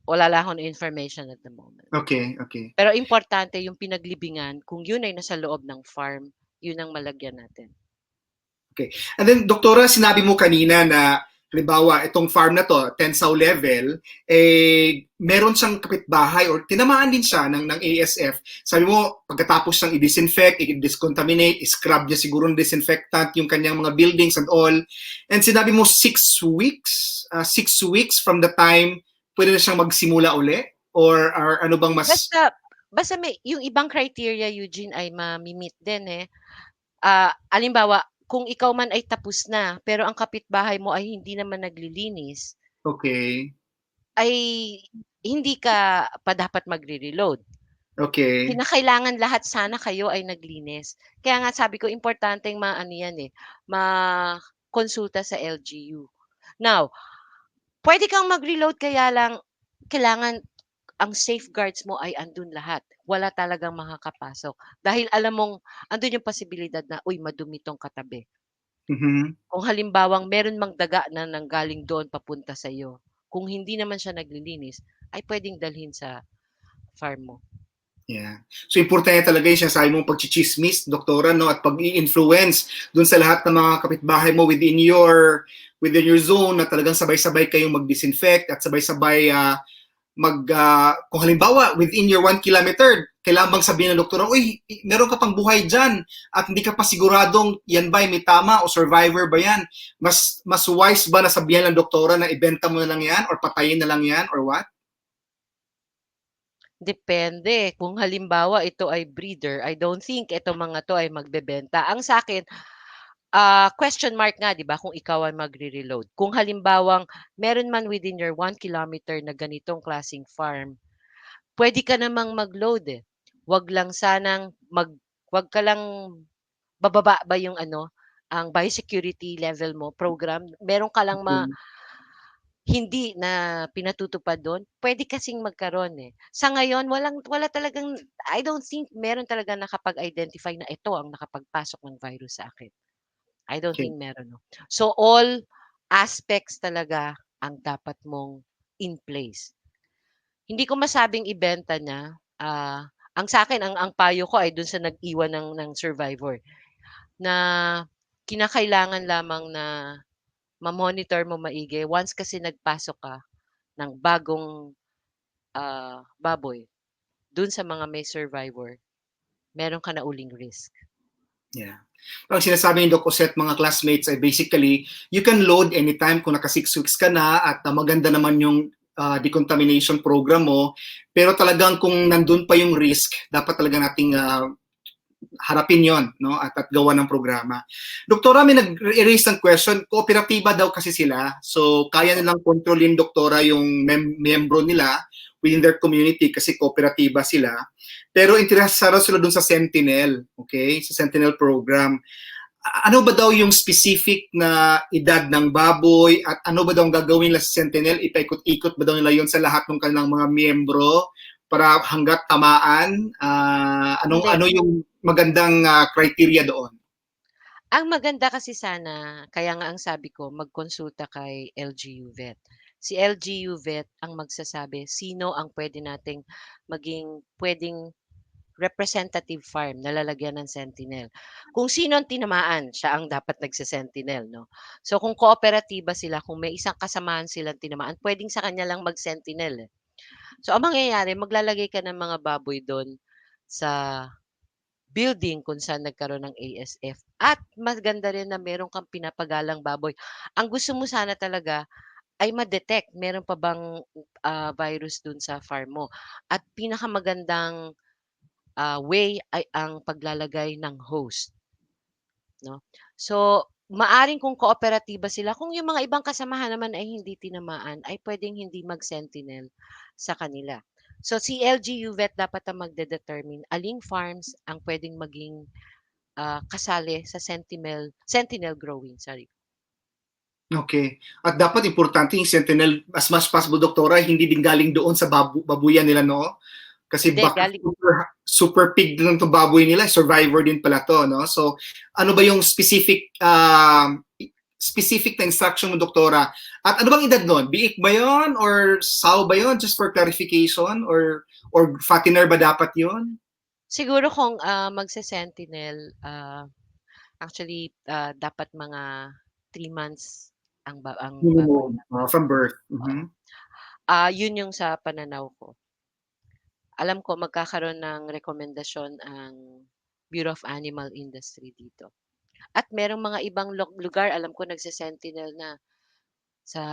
Wala lang akong information at the moment. Okay, okay. Pero importante yung pinaglibingan, kung yun ay nasa loob ng farm, yun ang malagyan natin. Okay. And then, doktora, sinabi mo kanina na halimbawa, itong farm na to, tensile level, meron siyang kapitbahay or tinamaan din siya ng ASF. Sabi mo, pagkatapos siyang i-disinfect, i-discontaminate, i-scrub niya siguro ng disinfectant yung kanyang mga buildings and all. And sinabi mo 6 weeks? 6 weeks from the time pwede na siyang magsimula uli? Or ano bang mas... Basta may, yung ibang criteria, Eugene, ay ma-meet din eh. Alimbawa, kung ikaw man ay tapos na, pero ang kapitbahay mo ay hindi naman naglilinis, okay, ay hindi ka pa dapat magre-reload. okay, Kinakailangan lahat sana kayo ay naglinis. Kaya nga sabi ko, importanteng maano yan eh, ma-konsulta sa LGU. Now, pwede kang mag-reload kaya lang, kailangan ang safeguards mo ay andun lahat. Wala talagang makakapasok. Dahil alam mong, andun yung posibilidad na, uy, madumi tong katabi. mhm, Kung halimbawang meron mang daga na nanggaling doon papunta sa iyo, Kung hindi naman siya naglilinis, ay pwedeng dalhin sa farm mo. Yeah. So importante talaga yung sinasabi mong pagchichismis, doktora, no, at pag-i-influence dun sa lahat ng mga kapitbahay mo within your zone na talagang sabay-sabay kayong mag-disinfect at sabay-sabay kung halimbawa within your 1 kilometer, kailangan bang sabihin ng doktora, uy, meron ka pang buhay dyan at hindi ka pa siguradong yan ba may tama o survivor ba yan? Mas wise ba na sabihan ng doktora na ibenta mo na lang yan or patayin na lang yan or what? Depende. Kung halimbawa ito ay breeder, I don't think ito mga to ay magbebenta. Ang sa akin, question mark nga, 'di ba, kung ikaw ay magre-reload. Kung halimbawang meron man within your 1 kilometer na ganitong klaseng farm, pwede ka namang mag-load eh. Wag ka lang bababa ba yung ano, ang biosecurity level mo program. Meron ka lang hindi na pinatutupad do'n, puwede kasing magkaroon, eh. Sa ngayon wala talagang I don't think meron talaga nakapag-identify na ito ang nakapagpasok ng virus sa akin. I don't Okay. think meron, 'no. So, all aspects talaga ang dapat mong in place. Hindi ko masabing ibenta niya, ang sa'kin ang payo ko ay do'n sa nag-iwan ng survivor na kinakailangan lamang na ma-monitor mo maigi once kasi nagpasok ka ng bagong, baboy dun sa mga may survivor, meron ka na uling risk. Yeah. Ang sinasabi ni Doc Oset, mga classmates, ay basically, you can load anytime kung naka 6 weeks ka na at maganda naman yung decontamination program mo. Pero talagang kung nandun pa yung risk, dapat talaga nating harapin yon, no, at gawa ng programa. Doktora, may nag-erase ng question. Kooperatiba daw kasi sila. So, kaya nilang kontrolin, doktora, yung membro nila within their community kasi kooperatiba sila. Pero interesado sila dun sa Sentinel, okay? Sa Sentinel program. Ano ba daw yung specific na edad ng baboy at ano ba daw ang gagawin nila sa Sentinel? Ipaikot-ikot ba daw nila yon sa lahat ng kanilang mga miyembro para hanggat tamaan? Ano yung magandang criteria doon? Ang maganda kasi sana, kaya nga ang sabi ko, magkonsulta kay LGU Vet. Si LGU Vet ang magsasabi sino ang pwede nating pwedeng representative farm na lalagyan ng Sentinel. Kung sino ang tinamaan, siya ang dapat nagse-Sentinel, 'no? So kung kooperatiba sila, kung may isang kasamahan silang tinamaan, puwedeng sa kanya lang mag-Sentinel, eh. So ang mangyayari, maglalagay ka ng mga baboy do'n sa building kung saan nagkaroon ng ASF at maganda rin na meron kang pinapagalang baboy. Ang gusto mo sana talaga ay ma-detect meron pa bang, virus do'n sa farm mo at pinakamagandang way ay ang paglalagay ng host, 'no. So, maaring kung kooperatiba sila, kung yung mga ibang kasamahan naman ay hindi tinamaan, ay puwedeng hindi mag-Sentinel sa kanila. So, si LGU Vet dapat ang magde-determine aling farms ang puwedeng maging, kasali sa Sentinel growing, sorry. Okay. At dapat importante yung Sentinel, as much possible, doktora, hindi din galing doon sa babuyan nila, no? Kasi Hindi, baka galing super pig lang itong baboy nila, survivor din pala to, no? So, ano ba yung specific na instruction mo, doktora? At ano bang edad nun? Biik ba yon or sow ba yon? Just for clarification? Or fattener ba dapat yon? siguro kung, magse-Sentinel, actually, dapat mga 3 months ang baboy. From birth. Oo. Mhm. Yun yung sa pananaw ko. Alam ko magkakaroon ng rekomendasyon ang Bureau of Animal Industry dito. At merong mga ibang lugar, alam ko nagse-Sentinel na. Sa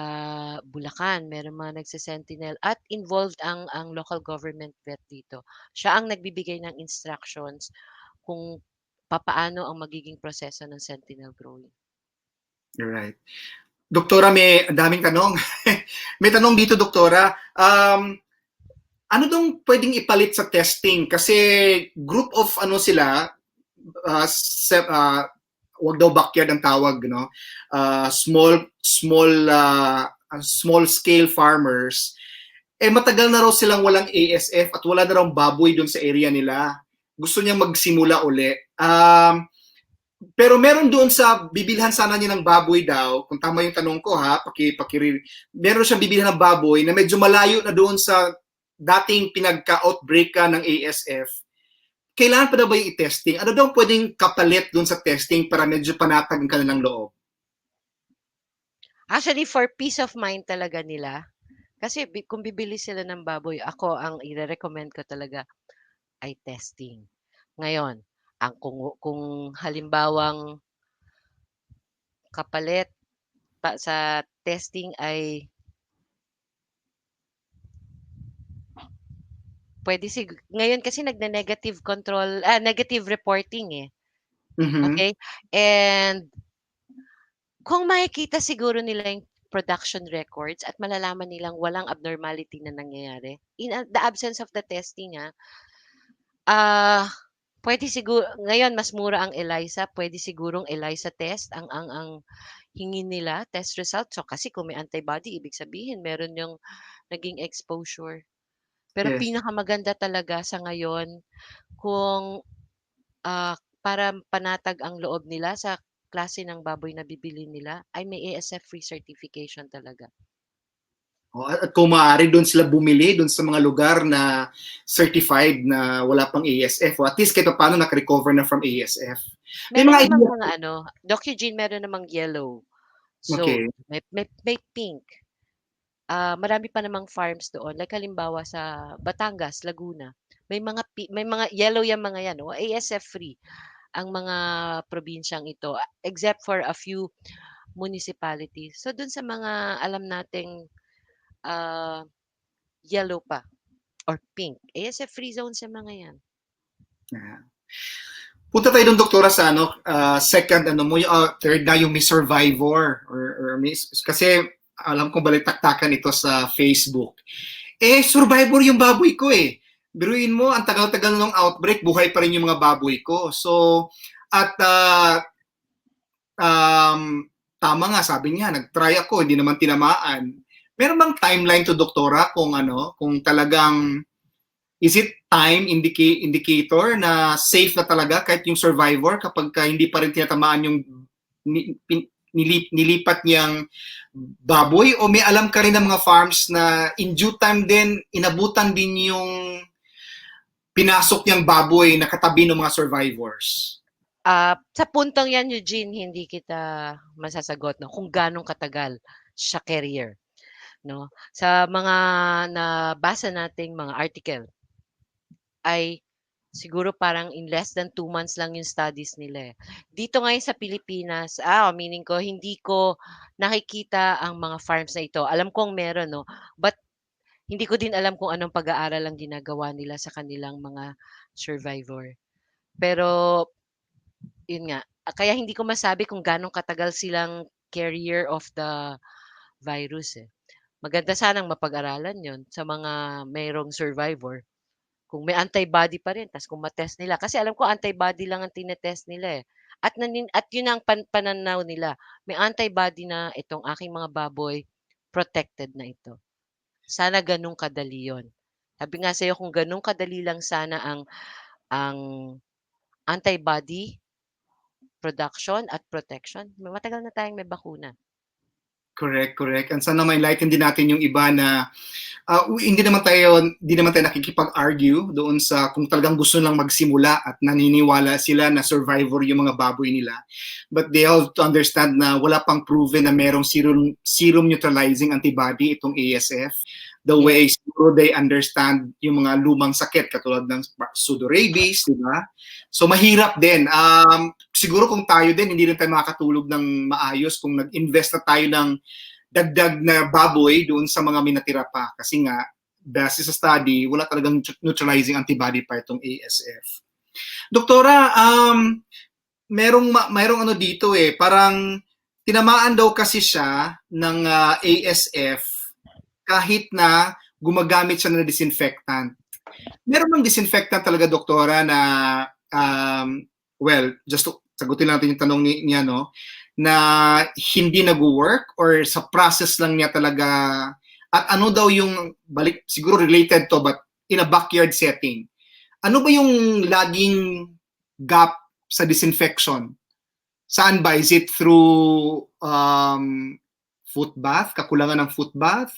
Bulacan, merong mga nagse-Sentinel at involved ang local government vet dito. Siya ang nagbibigay ng instructions kung papaano ang magiging proseso ng Sentinel growing. Right. Doktora, may daming tanong. May tanong dito, doktora. Ano dong pwedeng ipalit sa testing? Kasi group of ano sila, wag daw backyard ang tawag, no? Small scale farmers. Matagal na raw silang walang ASF at wala na raw baboy doon sa area nila. Gusto niyang magsimula uli. Pero meron doon sa bibilhan sana niya ng baboy daw, kung tama yung tanong ko ha, meron siyang bibilhan ng baboy na medyo malayo na doon sa dating pinagka-outbreak ka ng ASF. Kailangan pa daw ba yung i-testing? Ano daw pwedeng kapalit doon sa testing para medyo panatag ang kanilang loob? Actually, for peace of mind talaga nila, kasi kung bibili sila ng baboy, ako ang i-recommend ko talaga ay testing. Ngayon, kung halimbawang kapalit sa testing ay ngayon kasi negative negative reporting eh. Mhm. Okay? And kung makikita siguro nila yung production records at malalaman nilang walang abnormality na nangyayari, in the absence of the testing pwede siguro ngayon mas mura ang ELISA, pwede sigurong ELISA test ang hingin nila, test result. So kasi kung may antibody, ibig sabihin meron yung naging exposure. Pero Yes. pinakamaganda talaga sa ngayon kung para panatag ang loob nila sa klase ng baboy na bibili nila ay may ASF-free certification talaga. At kung maaari doon sila bumili doon sa mga lugar na certified na wala pang ASF o at least kahit paano naka-recover na from ASF. May Meron mga namang idea. mga Doc Eugene, meron namang yellow. So, Okay. may pink. Marami pa namang farms doon. Like halimbawa sa Batangas, Laguna. May mga yellow yung mga yan, ASF-free ang mga probinsyang ito except for a few municipalities. So doon sa mga alam nating yellow pa or pink, ASF-free zone sa mga yan. Punta tayo doon, doktora, sa second third na yung Miss Survivor or Miss, kasi alam kong balitaktakan ito sa Facebook. Survivor yung baboy ko eh. Biruin mo, ang tagal-tagal ng outbreak, buhay pa rin yung mga baboy ko. So, at tama nga, sabi niya, nag-try ako, hindi naman tinamaan. Meron bang timeline to, doktora, kung talagang is it time indicator na safe na talaga kahit yung survivor kapag hindi pa rin tinatamaan yung nilipat niyang baboy, o may alam ka rin ng mga farms na in due time din inabutan din yung pinasok niyang baboy na katabi ng mga survivors? Sa puntong yan, Eugene, hindi kita masasagot kung ganong katagal siya carrier. No? Sa mga nabasa nating mga article, ay siguro parang in less than 2 months lang yung studies nila. Dito ngayon sa Pilipinas, meaning ko, hindi ko nakikita ang mga farms na ito. Alam kong meron, no? But hindi ko din alam kung anong pag-aaral ang ginagawa nila sa kanilang mga survivor. Pero, yun nga. Kaya hindi ko masabi kung ganong katagal silang carrier of the virus. Maganda sanang mapag-aralan yon sa mga mayroong survivor. Kung may antibody pa rin, tas kung matest nila. Kasi alam ko antibody lang ang tinetest nila eh. At yun ang pananaw nila. May antibody na itong aking mga baboy, protected na ito. Sana ganun kadali yun. Sabi nga sa'yo, kung ganun kadali lang sana ang antibody production at protection, matagal na tayong may bakuna. Correct. And sana ma-enlighten din natin yung iba na hindi naman tayo nakikipag-argue doon sa kung talagang gusto lang magsimula at naniniwala sila na survivor yung mga baboy nila. But they have to understand na wala pang proven na merong serum neutralizing antibody itong ASF. The way siguro they understand yung mga lumang sakit katulad ng pseudorabies, di ba? So mahirap din. Siguro kung tayo din, hindi rin tayo makakatulog ng maayos kung nag-invest na tayo ng dagdag na baboy doon sa mga minatira pa. Kasi nga, base sa study, wala talagang neutralizing antibody pa itong ASF. Doktora, merong dito parang tinamaan daw kasi siya ng ASF kahit na gumagamit siya ng disinfectant. Meron bang disinfectant talaga, doktora, na just to sagutin natin yung tanong niya, no, na hindi nag-work or sa process lang niya talaga, at ano daw yung siguro related to but in a backyard setting, ano ba yung laging gap sa disinfection Saan ba? Is it through foot bath, kakulangan ng foot bath?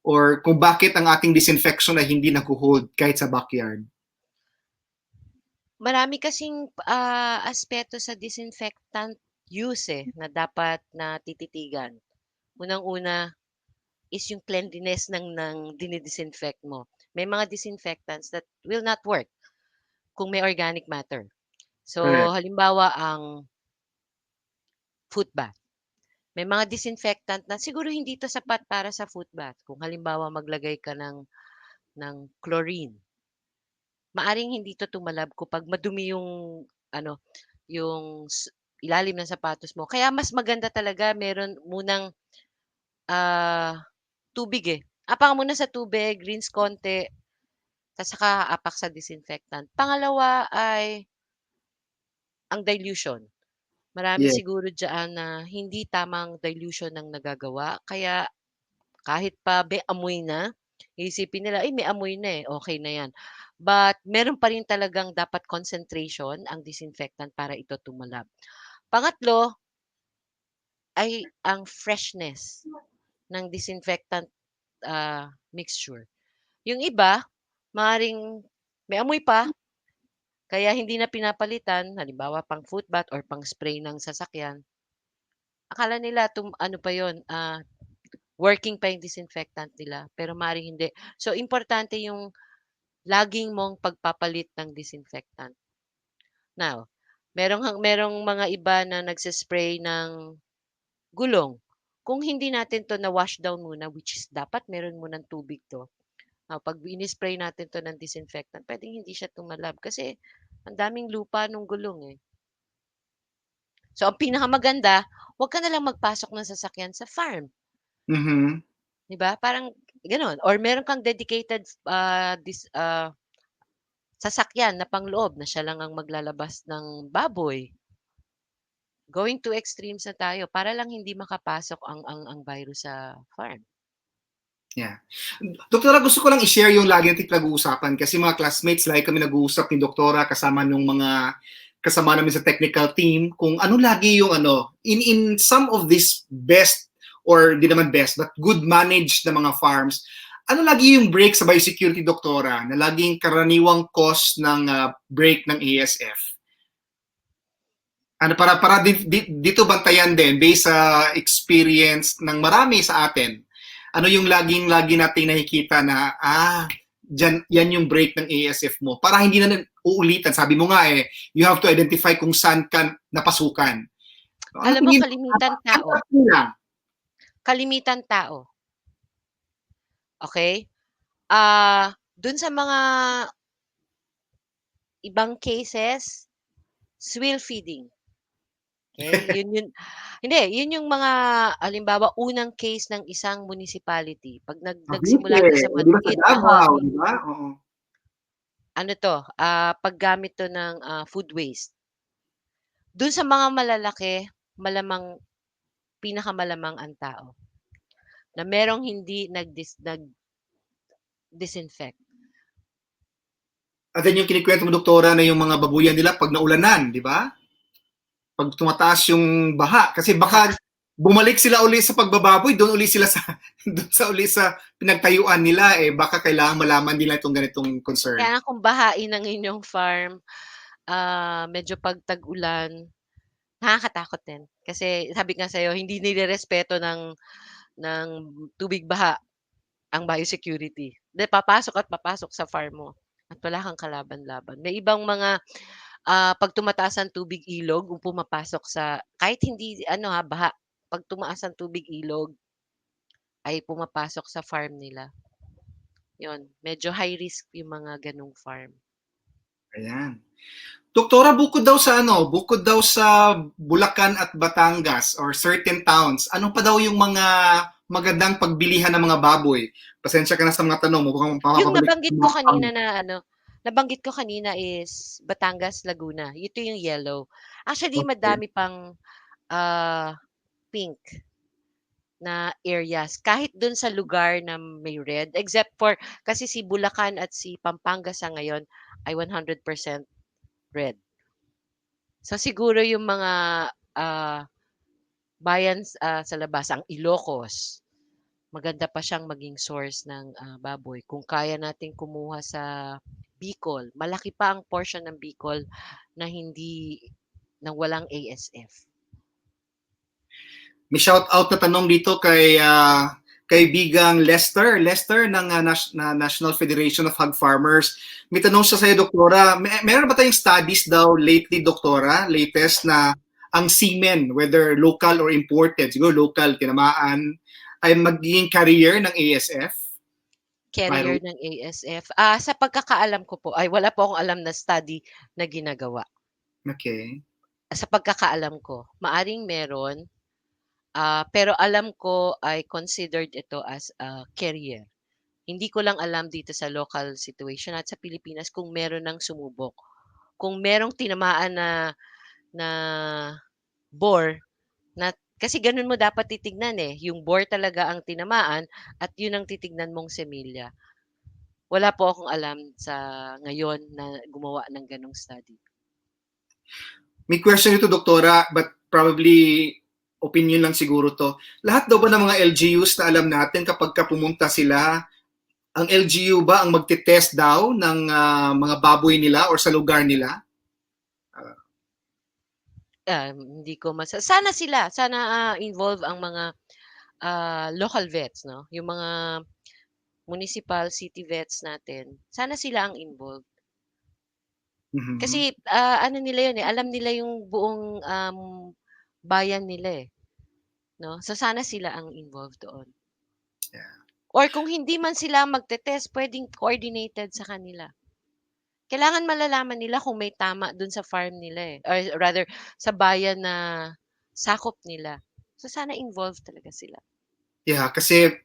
Or kung bakit ang ating disinfection ay hindi nag-hold kahit sa backyard? Marami kasing, aspeto sa disinfectant use, na dapat na tititigan. Unang-una is yung cleanliness ng dini-disinfect mo. May mga disinfectants that will not work kung may organic matter. So, Correct. halimbawa ang foot bath. May mga disinfectant na siguro hindi 'to sapat para sa foot bath. Kung halimbawa maglagay ka ng chlorine, maaring hindi 'to tumalab kapag madumi yung ano, yung ilalim ng sapatos mo. Kaya mas maganda talaga meron munang, tubig, Apak ka muna sa tubig, rinse konti, tas saka apak sa disinfectant. Pangalawa ay ang dilution. Marami Yes. siguro diyaan na hindi tamang dilution ang nagagawa kaya kahit pa may amoy na, iisipin nila, "Ay may amoy na, okey na 'yan." But meron pa rin talagang dapat concentration ang disinfectant para ito tumalab. Pangatlo ay ang freshness ng disinfectant, mixture. Yung iba maaaring may amoy pa kaya hindi na pinapalitan, halimbawa pang foot bath or pang spray ng sasakyan. Akala nila ano pa yun, working pa yung disinfectant nila, pero maaaring hindi. So, importante yung laging mong pagpapalit ng disinfectant. Now, merong mga iba na nagse-spray ng gulong. Kung hindi natin 'to na-wash down muna, which is dapat meron munang tubig 'to. 'Pag ini-spray natin 'to ng disinfectant, puwedeng hindi siya tumalab kasi ang daming lupa nung gulong, So, ang pinakamaganda, 'wag ka na lang magpasok ng sasakyan sa farm. Mhm. 'Di ba, parang gano'n or meron kang dedicated, sasakyan na pangloob na siya lang ang maglalabas ng baboy. Going to extremes na tayo para lang hindi makapasok ang virus sa farm. Yeah. Doktora, gusto ko lang i-share yung lagi nating pinag-uusapan kasi mga classmates, lagi kami nag-uusap ni Doktora kasama nung mga kasama namin sa technical team kung ano lagi yung in some of these best or di naman best but good managed na mga farms, ano lagi yung break sa biosecurity, Doktora, na laging karaniwang cause ng break ng ASF? Ano para dito bantayan din based sa experience ng marami sa atin. Ano yung lagi nating nakikita na yan yung break ng ASF mo para hindi na uulitan. Sabi mo nga you have to identify kung saan ka napasukan. Alam mo kalimitan tao. Okay? Dun sa mga ibang cases, swill feeding. Okay? Yun yung mga halimbawa unang case ng isang municipality 'pag nagsimula 'to sa Di ba sa maliit na Davao, hobby. di ba? Oo. Ano 'to, paggamit 'to ng, food waste. Dun sa mga malalaki, pinakamalamang ang tao na merong hindi nag-disinfect. At then yung kinikwento mo, Doktora, na yung mga babuyan nila pag naulanan, di ba? Pag tumataas yung baha. Kasi baka bumalik sila uli sa pagbababoy, doon uli sa pinagtayuan nila, baka kailangan malaman nila itong ganitong concern. Kaya kung bahain ang inyong farm, medyo pag tag-ulan, nakakatakot din. Kasi sabi nga sa'yo, hindi nirerespeto ng tubig baha ang biosecurity. Papasok at papasok sa farm mo at wala kang kalaban-laban. May ibang mga, 'pag tumataas ang tubig ilog, pumapasok sa kahit hindi baha, 'pag tumaas ang tubig ilog, ay pumapasok sa farm nila. Yun, medyo high risk yung mga gano'ng farm. Ayan. Doktora, bukod daw sa Bulacan at Batangas or certain towns, ano pa daw yung mga magandang pagbilihan ng mga baboy? Pasensya ka na sa mga tanong mo. Yung nabanggit ko kanina is Batangas, Laguna. Ito yung yellow. Actually, Okay. madami pang pink na areas. Kahit dun sa lugar na may red, except for, kasi si Bulacan at si Pampanga sa ngayon ay 100% red. So siguro yung mga bayan sa labas, ang Ilocos, maganda pa siyang maging source ng baboy. Kung kaya nating kumuha sa Bicol, malaki pa ang portion ng Bicol na walang ASF. May shout out na tanong dito kay kaibigang Lester ng National Federation of Hog Farmers. May tanong siya sa iyo, doktora. Meron ba tayong studies daw lately, doktora, latest na ang semen, whether local or imported, siguro local, tinamaan, ay magiging carrier ng ASF? Carrier ng ASF. Sa pagkakaalam ko po, ay wala po akong alam na study na ginagawa. Okay. Sa pagkakaalam ko, maaring meron, pero alam ko ay considered ito as a carrier. Hindi ko lang alam dito sa local situation at sa Pilipinas kung meron ng sumubok. Kung merong tinamaan na boar, kasi ganun mo dapat titignan yung boar talaga ang tinamaan at yun ang titignan mong semilya. Wala po akong alam sa ngayon na gumawa ng ganong study. May question ito, doktora, but probably opinion lang siguro to. Lahat daw ba ng mga LGUs na alam natin kapag pumunta sila, ang LGU ba ang magte-test daw ng mga baboy nila or sa lugar nila? Hindi ko sana involve ang mga local vets, no? Yung mga municipal city vets natin. Sana sila ang involved. Mhm. Kasi ano nila yun alam nila yung buong bayan nila no? So sana sila ang involved doon. Yeah. Or kung hindi man sila magte-test, pwedeng coordinated sa kanila. Kailangan malalaman nila kung may tama dun sa farm nila or rather sa bayan na sakop nila. So sana involved talaga sila. Yeah, kasi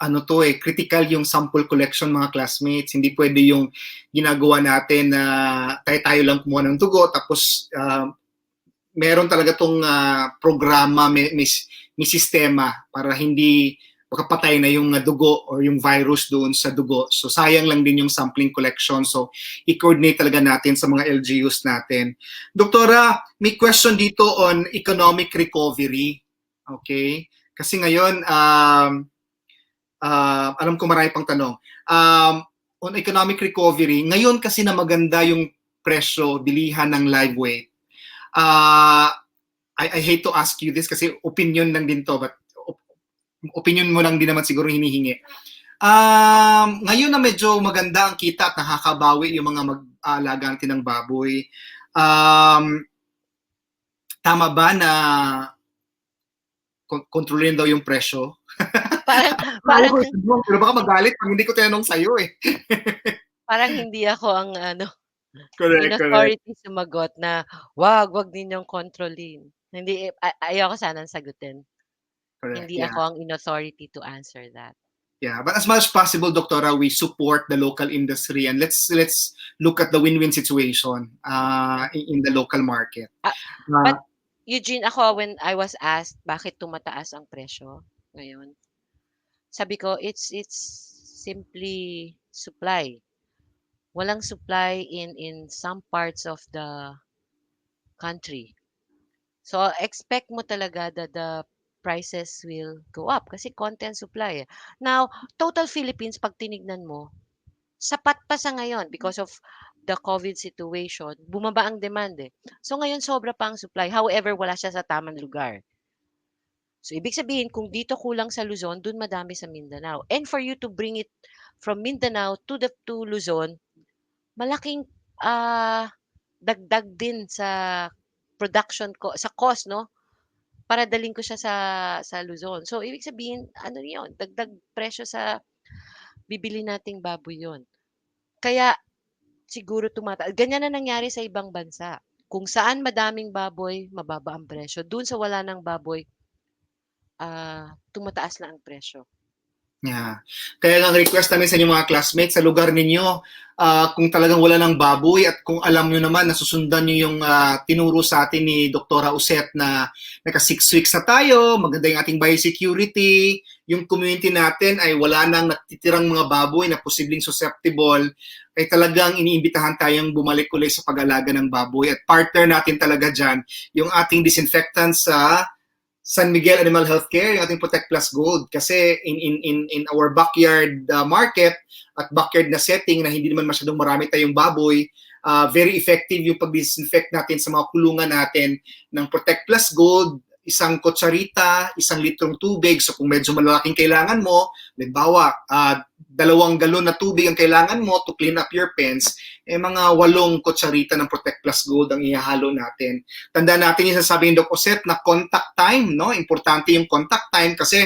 critical yung sample collection, mga classmates. Hindi pwede yung ginagawa natin na tayo lang kumuha ng dugo tapos meron talaga tong programa, may sistema para hindi makapatay na yung dugo or yung virus doon sa dugo. So sayang lang din yung sampling collection. So i-coordinate talaga natin sa mga LGUs natin. Doktora, may question dito on economic recovery. Okay? Kasi ngayon, alam ko marami pang tanong. On economic recovery, ngayon kasi na maganda yung presyo, bilihan ng live weight. I hate to ask you this kasi opinion lang din to, but opinion mo lang din naman siguro hinihingi. Ngayon na medyo maganda ang kita at nakakabawi yung mga mag-aalaga natin ng baboy. Tama ba na kontrolin daw yung presyo? Parang Pero baka magalit pag hindi ko tinanong sa'yo parang hindi ako ang Correct. authority sumagot na wag ninyong kontrolin. Hindi ayoko sanang sagutin. Correct. Hindi ako ang in-authority to answer that. Yeah, but as much as possible, Doktora, we support the local industry and let's look at the win-win situation in the local market. But Eugene, when I was asked bakit tumataas ang presyo ngayon, sabi ko it's simply supply. Walang supply in some parts of the country. So expect mo talaga that the prices will go up kasi konti ang supply. Now, total Philippines pag tinignan mo, sapat pa sa ngayon because of the COVID situation, bumaba ang demand So ngayon sobra pa ang supply. However, wala siya sa tamang lugar. So ibig sabihin kung dito kulang sa Luzon, dun madami sa Mindanao. And for you to bring it from Mindanao to Luzon, malaking dagdag din sa production ko, sa cost, no? Para dalhin ko siya sa Luzon. So ibig sabihin, ano 'yon, dagdag presyo sa bibili nating baboy 'yon. Kaya siguro ganyan na nangyari sa ibang bansa. Kung saan madaming baboy, mababa ang presyo. Doon sa wala ng baboy, tumataas na ang presyo. Yeah. Kaya lang request namin sa inyo mga classmates sa lugar ninyo, kung talagang wala ng baboy at kung alam nyo naman na susundan nyo yung tinuro sa atin ni Dr. Uset na naka 6 weeks na tayo, maganda yung ating biosecurity, yung community natin ay wala nang natitirang mga baboy na posibleng susceptible, ay talagang iniimbitahan tayong bumalik ulit sa pag-alaga ng baboy. At partner natin talaga dyan, yung ating disinfectant sa San Miguel Animal Healthcare, yung ating Protect Plus Gold. Kasi in our backyard market at backyard na setting na hindi naman masyadong marami tayong baboy, very effective yung pag-disinfect natin sa mga kulungan natin ng Protect Plus Gold, isang kutsarita, 1 litrong tubig. So kung medyo malalaking kailangan mo, halimbawa, 2 galon na tubig ang kailangan mo to clean up your pens, mga 8 kutsarita ng Protect Plus Gold ang ihahalo natin. Tandaan natin yung sasabi ni Doc Uset na contact time, no? Importante yung contact time kasi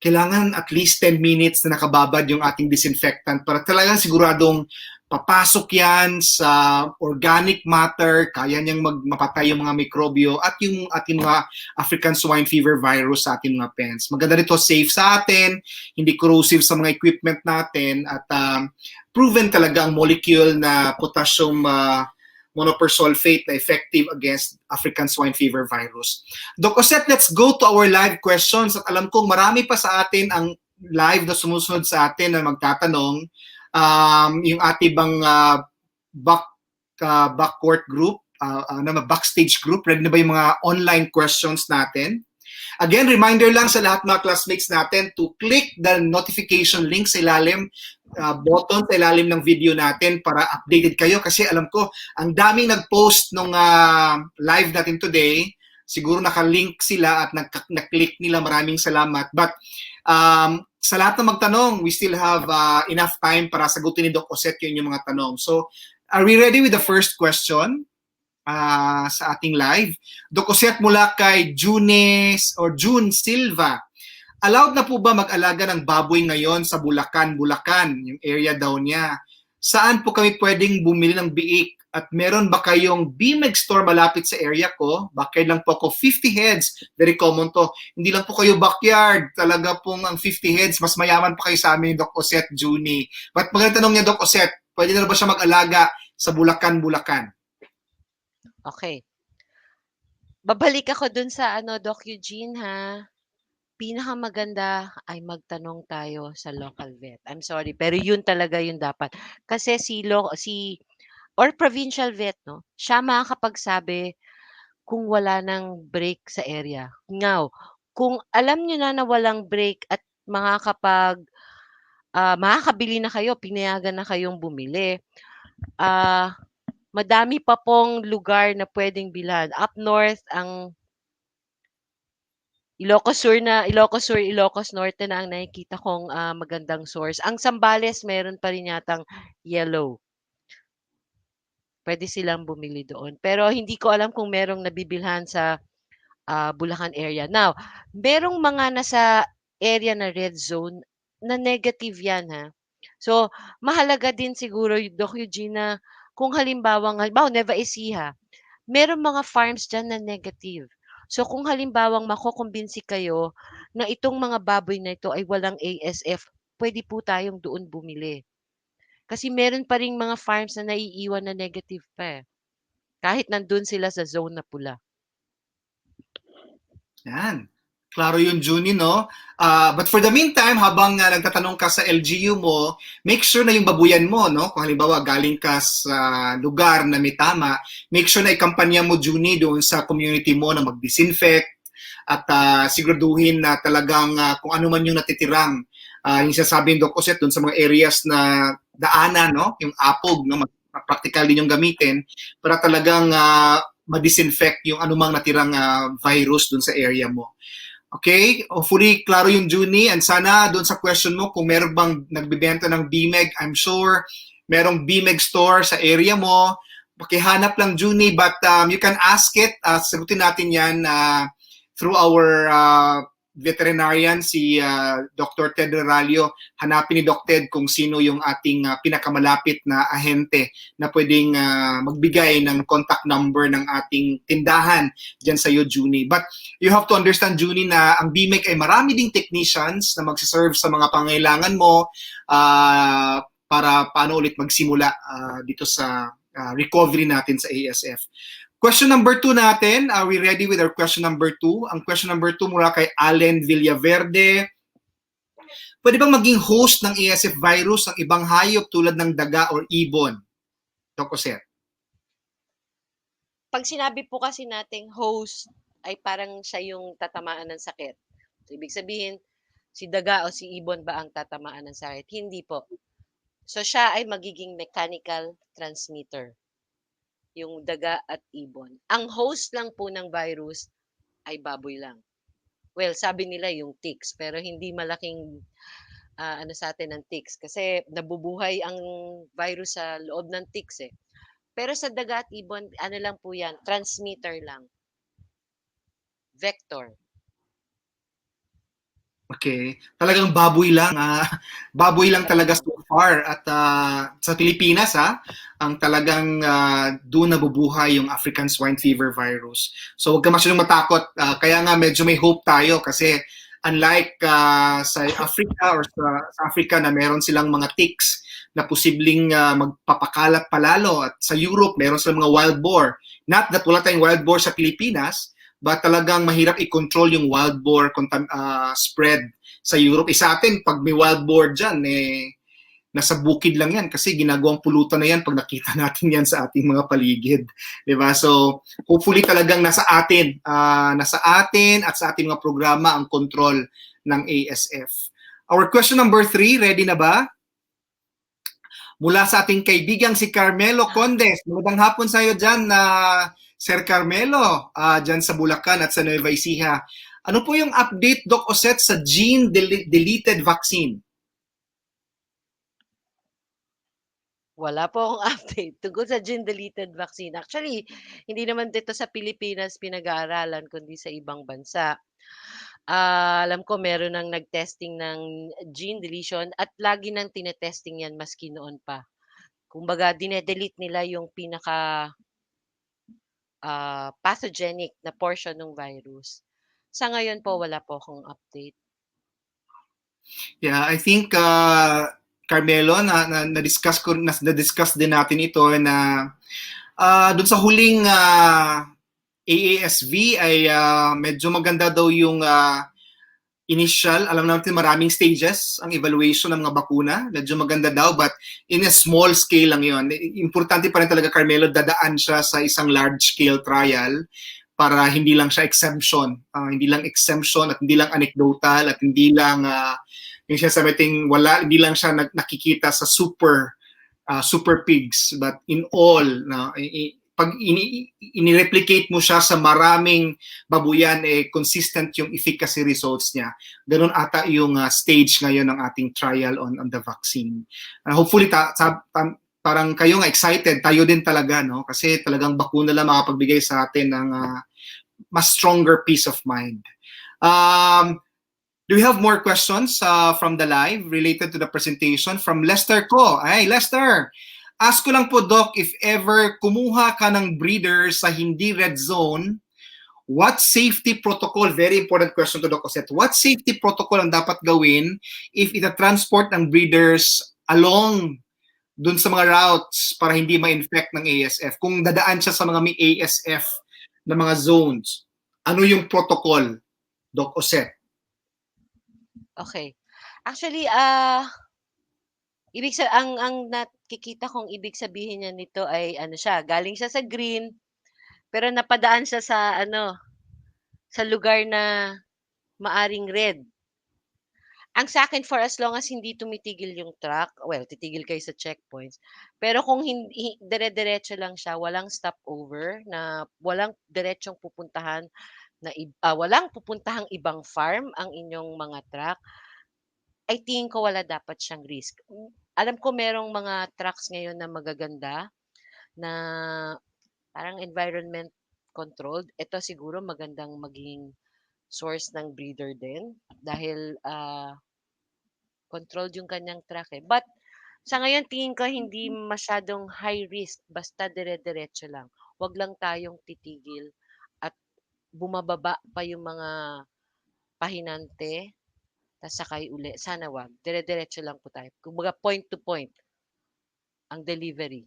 kailangan at least 10 minutes na nakababad yung ating disinfectant para talagang siguradong papasok yan sa organic matter, kaya niyang mapatay yung mga mikrobyo at yung ating mga African swine fever virus sa ating mga pens. Maganda nito, safe sa atin, hindi corrosive sa mga equipment natin, at proven talaga ang molecule na potassium monopersulfate na effective against African swine fever virus. Doc Uset, let's go to our live questions. At alam kong marami pa sa atin ang live na sumusunod sa atin na magtatanong. Yung ating bang backcourt group, backstage group, ready na ba yung mga online questions natin? Again, reminder lang sa lahat mga classmates natin to click the notification link sa ilalim, button sa ilalim ng video natin para updated kayo, kasi alam ko, ang daming nag-post nung live natin today. Siguro nakalink sila at na-click nila, maraming salamat. But sa lahat ng magtanong, we still have enough time para sagutin ni Doc Uset yung inyong mga tanong. So, are we ready with the first question sa ating live? Doc Uset, mula kay June Silva. Allowed na po ba mag-alaga ng baboy ngayon sa Bulacan, yung area daw niya? Saan po kami pwedeng bumili ng biik? At meron ba kayong BMEG store malapit sa area ko? Backyard lang po ako, 50 heads. Very common to. Hindi lang po kayo backyard. Talaga pong ang 50 heads, mas mayaman pa kayo sa amin, Doc Uset, Juni. But magandang tanong niya, Doc Uset, pwede na ba siya mag-alaga sa Bulacan? Okay. Babalik ako dun sa Doc Eugene, ha? Pinakamaganda ay magtanong tayo sa local vet. I'm sorry, pero yun talaga yung dapat. Kasi or provincial vet, no? Siya makakapagsabi kung wala ng break sa area. Now, kung alam nyo na walang break at makakabili na kayo, pinayagan na kayong bumili, madami pa pong lugar na pwedeng bilhan. Up north, ang Ilocos Norte na ang nakikita kong magandang source. Ang Zambales, meron pa rin yatang yellow. Pwede silang bumili doon. Pero hindi ko alam kung merong nabibilhan sa Bulacan area. Now, merong mga nasa area na red zone na negative yan, ha. So, mahalaga din siguro, Doc Eugene, kung halimbawa, Nueva Ecija, merong mga farms dyan na negative. So kung halimbawang makukumbinsi kayo na itong mga baboy na ito ay walang ASF, pwede po tayong doon bumili. Kasi meron pa ring mga farms na naiiwan na negative pa, kahit nandun sila sa zone na pula. Yan. Klaro yun, Juni, no? But for the meantime, habang nagtatanong ka sa LGU mo, make sure na yung babuyan mo, no? Kung halimbawa galing ka sa lugar na may tama, make sure na ikampanya mo, Juni, doon sa community mo na mag-disinfect at siguraduhin na talagang kung ano man yung natitirang. Yung sasabing Doc Uset doon sa mga areas na daanan, no? Yung apog, no? Practical din yung gamitin para talagang ma-disinfect yung anumang natirang virus doon sa area mo. Okay, hopefully klaro yung Juni, and sana doon sa question mo kung meron bang nagbibenta ng BMEG, I'm sure merong BMEG store sa area mo. Pakihanap lang, Juni, but you can ask it. Sagutin natin yan through our veterinarian, si Dr. Ted Ralio. Hanapin ni Doc Ted kung sino yung ating pinakamalapit na ahente na pwedeng magbigay ng contact number ng ating tindahan dyan sa iyo, Junie. But you have to understand, Junie, na ang BMEC ay marami ding technicians na magsiserve sa mga pangailangan mo para paano ulit magsimula dito sa recovery natin sa ASF. Question number 2 natin. Are we ready with our question number 2? Ang question number 2 mula kay Allen Villaverde. Pwede bang maging host ng ASF virus ang ibang hayop tulad ng daga or ibon? Doc Jose. Pag sinabi po kasi nating host, ay parang siya yung tatamaan ng sakit. So, ibig sabihin, si daga o si ibon ba ang tatamaan ng sakit? Hindi po. So, siya ay magiging mechanical transmitter. Yung daga at ibon. Ang host lang po ng virus ay baboy lang. Well, sabi nila yung ticks, pero hindi malaking ano sa atin ng ticks kasi nabubuhay ang virus sa loob ng ticks eh. Pero sa daga at ibon, ano lang po yan, transmitter lang. Vector. Okay. Talagang baboy lang. Baboy lang talaga so far. At sa Pilipinas, ang talagang doon nabubuhay yung African swine fever virus. So huwag ka masyadong matakot. Kaya nga medyo may hope tayo kasi unlike sa Africa or sa Africa na meron silang mga ticks na posibleng magpapakalat palalo, at sa Europe meron silang mga wild boar. Not that wala tayong wild boar sa Pilipinas, but talagang mahirap i-control yung wild boar spread sa Europe. Sa atin, pag may wild boar dyan, nasa bukid lang yan kasi ginagawang pulutan na yan pag nakita natin yan sa ating mga paligid. Diba? So, hopefully talagang nasa atin at sa ating mga programa ang control ng ASF. Our question number 3, ready na ba? Mula sa ating kaibigang si Carmelo Condes. Magandang hapon sa iyo dyan na Sir Carmelo, dyan sa Bulacan at sa Nueva Ecija. Ano po yung update, Doc Oset, sa gene-deleted vaccine? Wala po akong update tungkol sa gene-deleted vaccine. Actually, hindi naman dito sa Pilipinas pinag-aaralan, kundi sa ibang bansa. Alam ko meron ng nag-testing ng gene deletion at lagi nang tinetesting yan maski noon pa. Kumbaga, dinedelete nila yung pinaka pathogenic na portion ng virus. Sa ngayon po, wala po akong update. Yeah, I think Carmelo, na-discuss din natin ito na doon sa huling AASV ay medyo maganda daw yung initial, alam natin maraming stages ang evaluation ng mga bakuna. Medyo maganda daw, but in a small scale lang yun. Importante pa rin talaga, Carmelo, dadaan siya sa isang large-scale trial para hindi lang siya exemption. Hindi lang exemption at hindi lang anecdotal at hindi lang yung sinasabi hindi lang siya nakikita sa super pigs, but in all, pag ini-replicate mo siya sa maraming babuyan, consistent yung efficacy results niya. Ganun ata yung stage ngayon ng ating trial on the vaccine. Hopefully, parang kayo nga excited, tayo din talaga, no? Kasi talagang bakuna lang makapagbigay sa atin ng mas stronger peace of mind. Do we have more questions from the live related to the presentation from Lester Ko? Ay, Lester! Ask ko lang po, Doc, if ever kumuha ka ng breeder sa hindi red zone, what safety protocol, very important question to Doc Oset, what safety protocol ang dapat gawin if ita-transport ng breeders along dun sa mga routes para hindi ma-infect ng ASF? Kung dadaan siya sa mga may ASF na mga zones, ano yung protocol, Doc Oset? Okay. Actually, ang nakikita kong ibig sabihin niya nito ay ano siya, galing siya sa green, pero napadaan siya sa lugar na maaring red. Ang sa akin, for as long as hindi tumitigil yung truck, well, titigil kayo sa checkpoints. Pero kung hindi dire-diretso lang siya, walang stopover, na walang diretsong pupuntahan walang pupuntahang ibang farm ang inyong mga truck, ay tingin ko wala dapat siyang risk. Alam ko merong mga trucks ngayon na magaganda na parang environment controlled. Ito siguro magandang maging source ng breeder din dahil controlled yung kanyang track eh. But sa ngayon tingin ko hindi masyadong high risk basta dire-diretso lang. Wag lang tayong titigil at bumababa pa yung mga pahinante tas sakay uli. Sana wag. Dire-diretso lang po tayo. Kumbaga point to point ang delivery.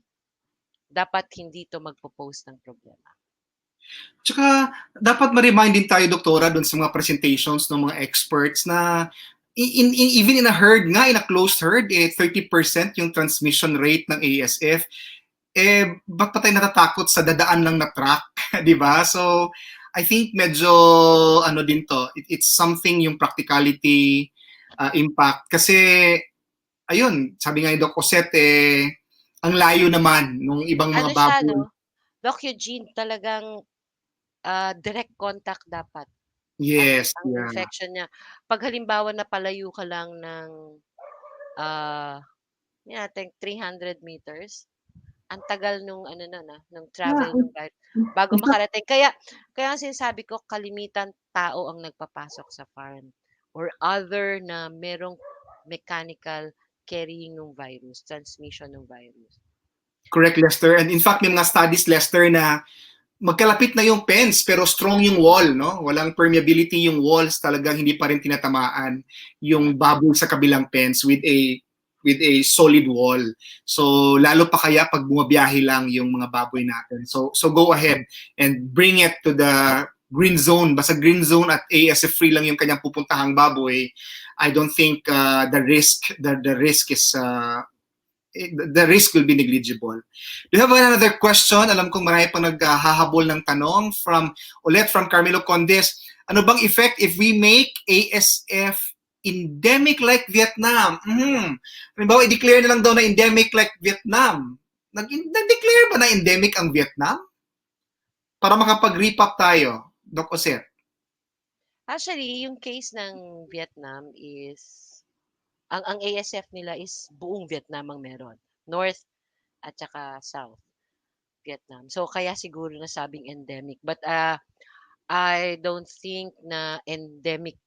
Dapat hindi to magpo-pose ng problema. Tsaka, dapat ma-remind din tayo, Doktora, dun sa mga presentations ng mga experts na even in a herd nga, in a closed herd, 30% yung transmission rate ng ASF. Ba't pa tayo natatakot sa dadaan lang na truck? Di ba? So, I think medyo, ano din to, it's something yung practicality impact. Kasi, ayun, sabi nga ni Doc Cosette, ang layo naman nung ibang mga Ano siya, baboy. no? Doc Eugene, talagang direct contact dapat. Yes, Ang yeah. infection niya. Pag halimbawa napalayo ka lang ng natin 300 meters, ang tagal nung ano nung travel Yeah, nung virus bago makarating. Kaya ang sinasabi ko kalimitan tao ang nagpapasok sa farm or other na merong mechanical carrying ng virus, transmission ng virus. correct, Lester. And in fact, may mga studies, Lester, na magkalapit na yung fence pero strong yung wall, no? Walang permeability yung walls, talagang hindi pa rin tinatamaan yung baboy sa kabilang fence with a solid wall. So lalo pa kaya pag bumabiyahe lang yung mga baboy natin. So go ahead and bring it to the green zone. Basta green zone at ASF free lang yung kanyang pupuntahang baboy. I don't think the risk is the risk will be negligible. Do you have another question? Alam kong marami pang naghahabol ng tanong ulit from Carmelo Condes. Ano bang effect if we make ASF endemic like Vietnam? Halimbawa, i-declare na lang daw na endemic like Vietnam. Nag-declare ba na endemic ang Vietnam? Para makapag-repop tayo, Doc Jose. Actually, yung case ng Vietnam is ang ASF nila is buong Vietnam ang meron. North at saka South Vietnam. So kaya siguro nasabing endemic. But I don't think na endemic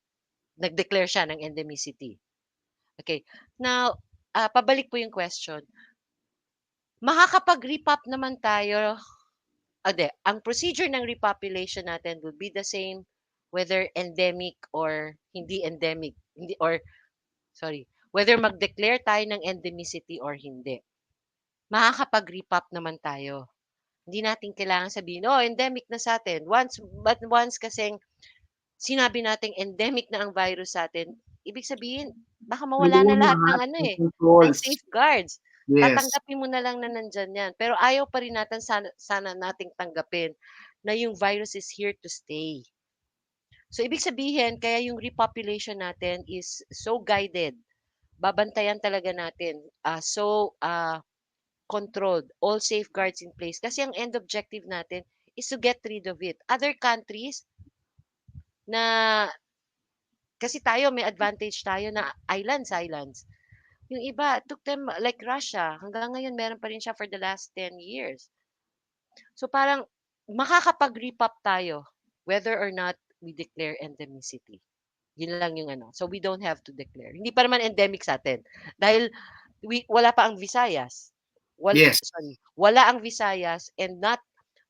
nag-declare siya ng endemicity. Okay. Now, pabalik po yung question. Makakapag-repop naman tayo. Ang procedure ng repopulation natin will be the same whether endemic or hindi endemic. Whether mag-declare tayo ng endemicity or hindi. Makakapag-repop naman tayo. Hindi natin kailangan sabihin, endemic na sa atin. Once kasing sinabi nating endemic na ang virus sa atin, ibig sabihin, baka mawala na lahat ng safeguards. Yes. Tatanggapin mo na lang na nandyan yan. Pero ayaw pa rin natin sana nating tanggapin na yung virus is here to stay. So, ibig sabihin, kaya yung repopulation natin is so guided. Babantayan talaga natin. Controlled. All safeguards in place. Kasi ang end objective natin is to get rid of it. Other countries na kasi tayo may advantage tayo na islands. Yung iba, took them like Russia. Hanggang ngayon, meron pa rin siya for the last 10 years. So parang makakapag-repop tayo whether or not we declare endemicity. Yun lang yung So we don't have to declare. Hindi pa naman endemic sa atin. Dahil wala pa ang Visayas. Wala ang Visayas and not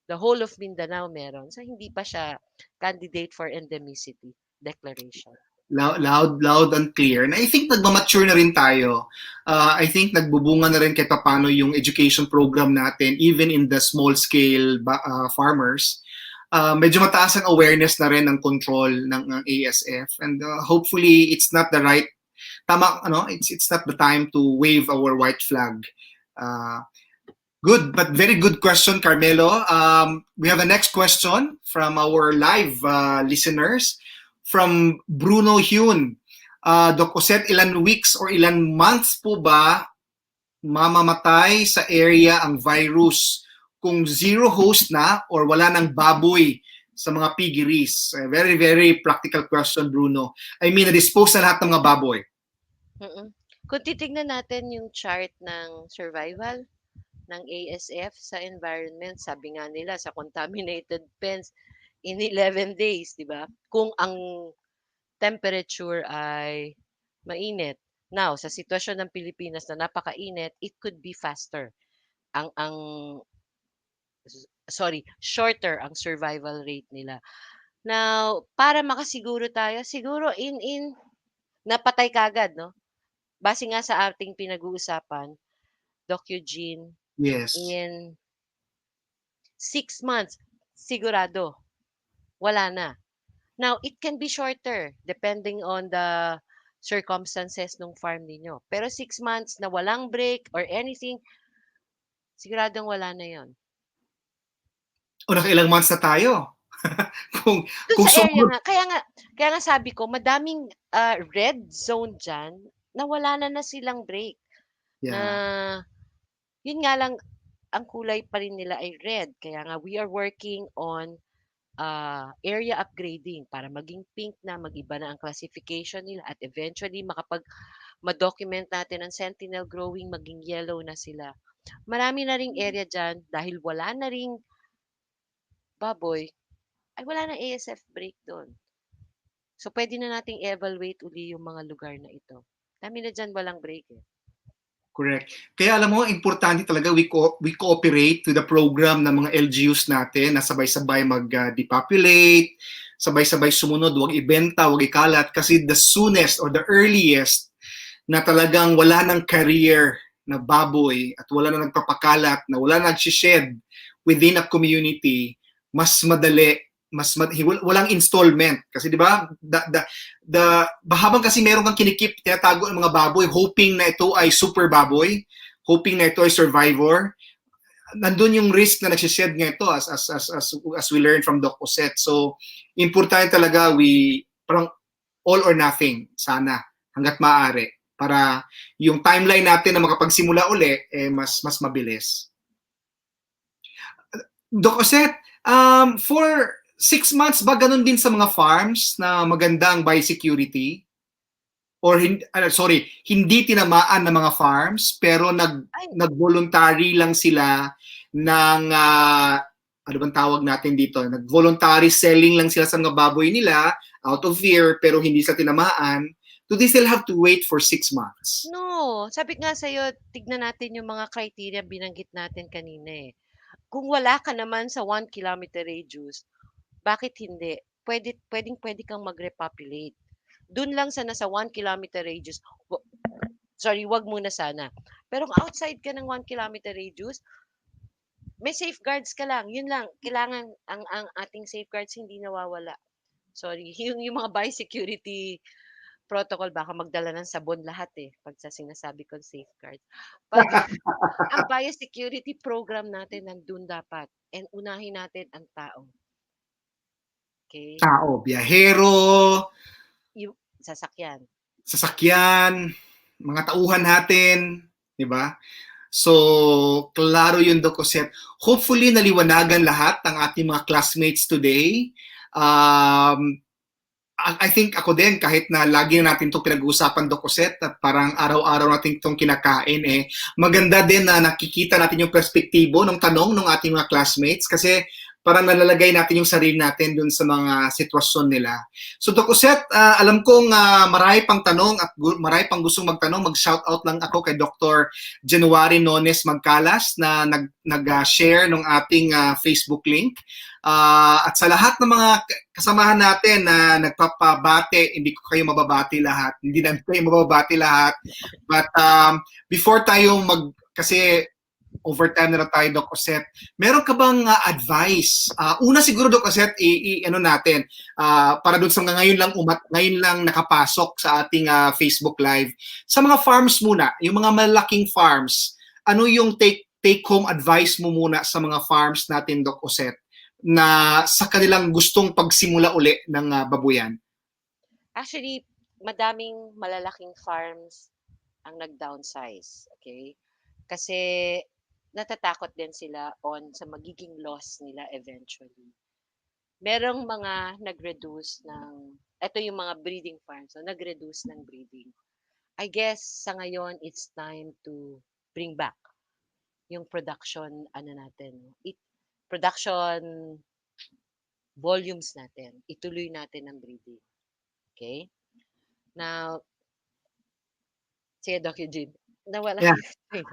the whole of Mindanao meron. So hindi pa siya candidate for endemicity declaration. Loud and clear. And I think nagmamature na rin tayo. I think nagbubunga na rin kahit paano yung education program natin, even in the small scale farmers. Medyo mataas ang awareness na rin ng control ng ASF. And hopefully, it's not the right, it's not the time to wave our white flag. Good, but very good question, Carmelo. We have a next question from our live listeners. From Bruno Hyun. Doc Cosette, ilan weeks or ilan months po ba mamamatay sa area ang virus kung zero host na or wala ng baboy sa mga piggeries? Very, very practical question, Bruno. I mean, na-dispose na lahat ng mga baboy. Kung titignan natin yung chart ng survival ng ASF sa environment, sabi nga nila sa contaminated pens, in 11 days, 'di ba? Kung ang temperature ay mainit. Now, sa sitwasyon ng Pilipinas na napakainit, it could be faster. Ang sorry, shorter ang survival rate nila. Now, para makasiguro tayo, siguro in napatay kaagad, 'no? Base nga sa ating pinag-uusapan, Doc Eugene, Yes. in 6 months, sigurado, wala na. Now, it can be shorter depending on the circumstances ng farm ninyo. Pero 6 months na walang break or anything, siguradong wala na yon. O nakailang months na tayo. kung Do'n kung sa area sumur nga, kaya nga sabi ko madaming, red zone diyan na wala na silang break. Na yeah. yun nga lang, ang kulay pa rin nila ay red. Kaya nga we are working on area upgrading para maging pink na, mag-iba na ang classification nila at eventually ma-document natin ang sentinel growing, maging yellow na sila. Marami na ring area diyan dahil wala na ring baboy, ay wala ng ASF break do'n. So, puwede na nating i-evaluate uli yung mga lugar na ito. Dami na diyan walang break, eh. Correct. Kaya alam mo, importante talaga we cooperate to the program ng mga LGUs natin na sabay-sabay mag-depopulate, sabay-sabay sumunod, huwag ibenta, huwag ikalat. Kasi the soonest or the earliest na talagang wala ng career na baboy at wala na nagpapakalat, na wala na nagsished within a community, mas madali, walang installment. Kasi di ba, habang kasi meron kang kinikip, tinatago ng mga baboy, hoping na ito ay super baboy, hoping na ito ay survivor, nandun yung risk na nagsished nga ito as we learned from Doc Cosette. So, importante talaga parang all or nothing, sana, hanggat maaari, para yung timeline natin na makapagsimula uli, mas mabilis. Doc Cosette, for 6 months ba ganun din sa mga farms na magandang biosecurity? Or hindi tinamaan ng mga farms pero nag-voluntary lang sila ng ano bang tawag natin dito? Nag-voluntary selling lang sila sa mga baboy nila out of fear pero hindi sa tinamaan. Do they still have to wait for 6 months? No, sabi nga sa'yo, tignan natin yung mga criteria binanggit natin kanina, eh. Kung wala ka naman sa 1 kilometer radius, bakit hindi? Puwedeng-puwede kang mag-repopulate. Dun lang sa nasa 1 kilometer radius, wag muna sana. Pero kung outside ka ng 1 kilometer radius, may safeguards ka lang, yun lang. Kailangan ang ating safeguards hindi nawawala. Sorry, yung mga biosecurity protocol baka magdala ng sabon lahat, eh, 'pag sa sinasabi kong safeguard. Ang biosecurity program natin nandun dapat and unahin natin ang tao. Okay? Tao, biyahero, Yung sasakyan. mga tauhan natin, di ba? So, klaro yun, Doc Cosette. Hopefully, naliwanagan lahat ng ating mga classmates today. I think ako din, kahit na lagi na natin itong pinag-uusapan, Doc Cosette, at parang araw-araw natin itong kinakain, maganda din na nakikita natin yung perspektibo ng tanong ng ating mga classmates kasi parang nalalagay natin yung sarili natin dun sa mga sitwasyon nila. So, Doc Cosette, alam kong marami pang tanong at marami pang gustong magtanong. Mag-shoutout lang ako kay Dr. January Nones Magcalas na nag-share ng ating Facebook link. At sa lahat ng mga kasamahan natin na nagpapabate, hindi ko kayo mababati lahat. Hindi namin kayo mababati lahat. But before tayo kasi overtime na tayo, Doc Cosette, meron ka bang advice? Una siguro, Doc Cosette, ano natin, para doon sa ngayon lang nakapasok sa ating Facebook Live. Sa mga farms muna, yung mga malaking farms, ano yung take-home advice mo muna sa mga farms natin, Doc Cosette, na sa kanilang gustong pagsimula uli ng babuyan? Actually, madaming malalaking farms ang nag-downsize, okay? Kasi natatakot din sila sa magiging loss nila eventually. Merong mga nag-reduce ito yung mga breeding farms, so nag-reduce ng breeding. I guess sa ngayon, it's time to bring back yung production, production volumes natin. Ituloy natin ang breeding. Okay? Now, sige, Doc Eugene, nawala Yeah. yung train.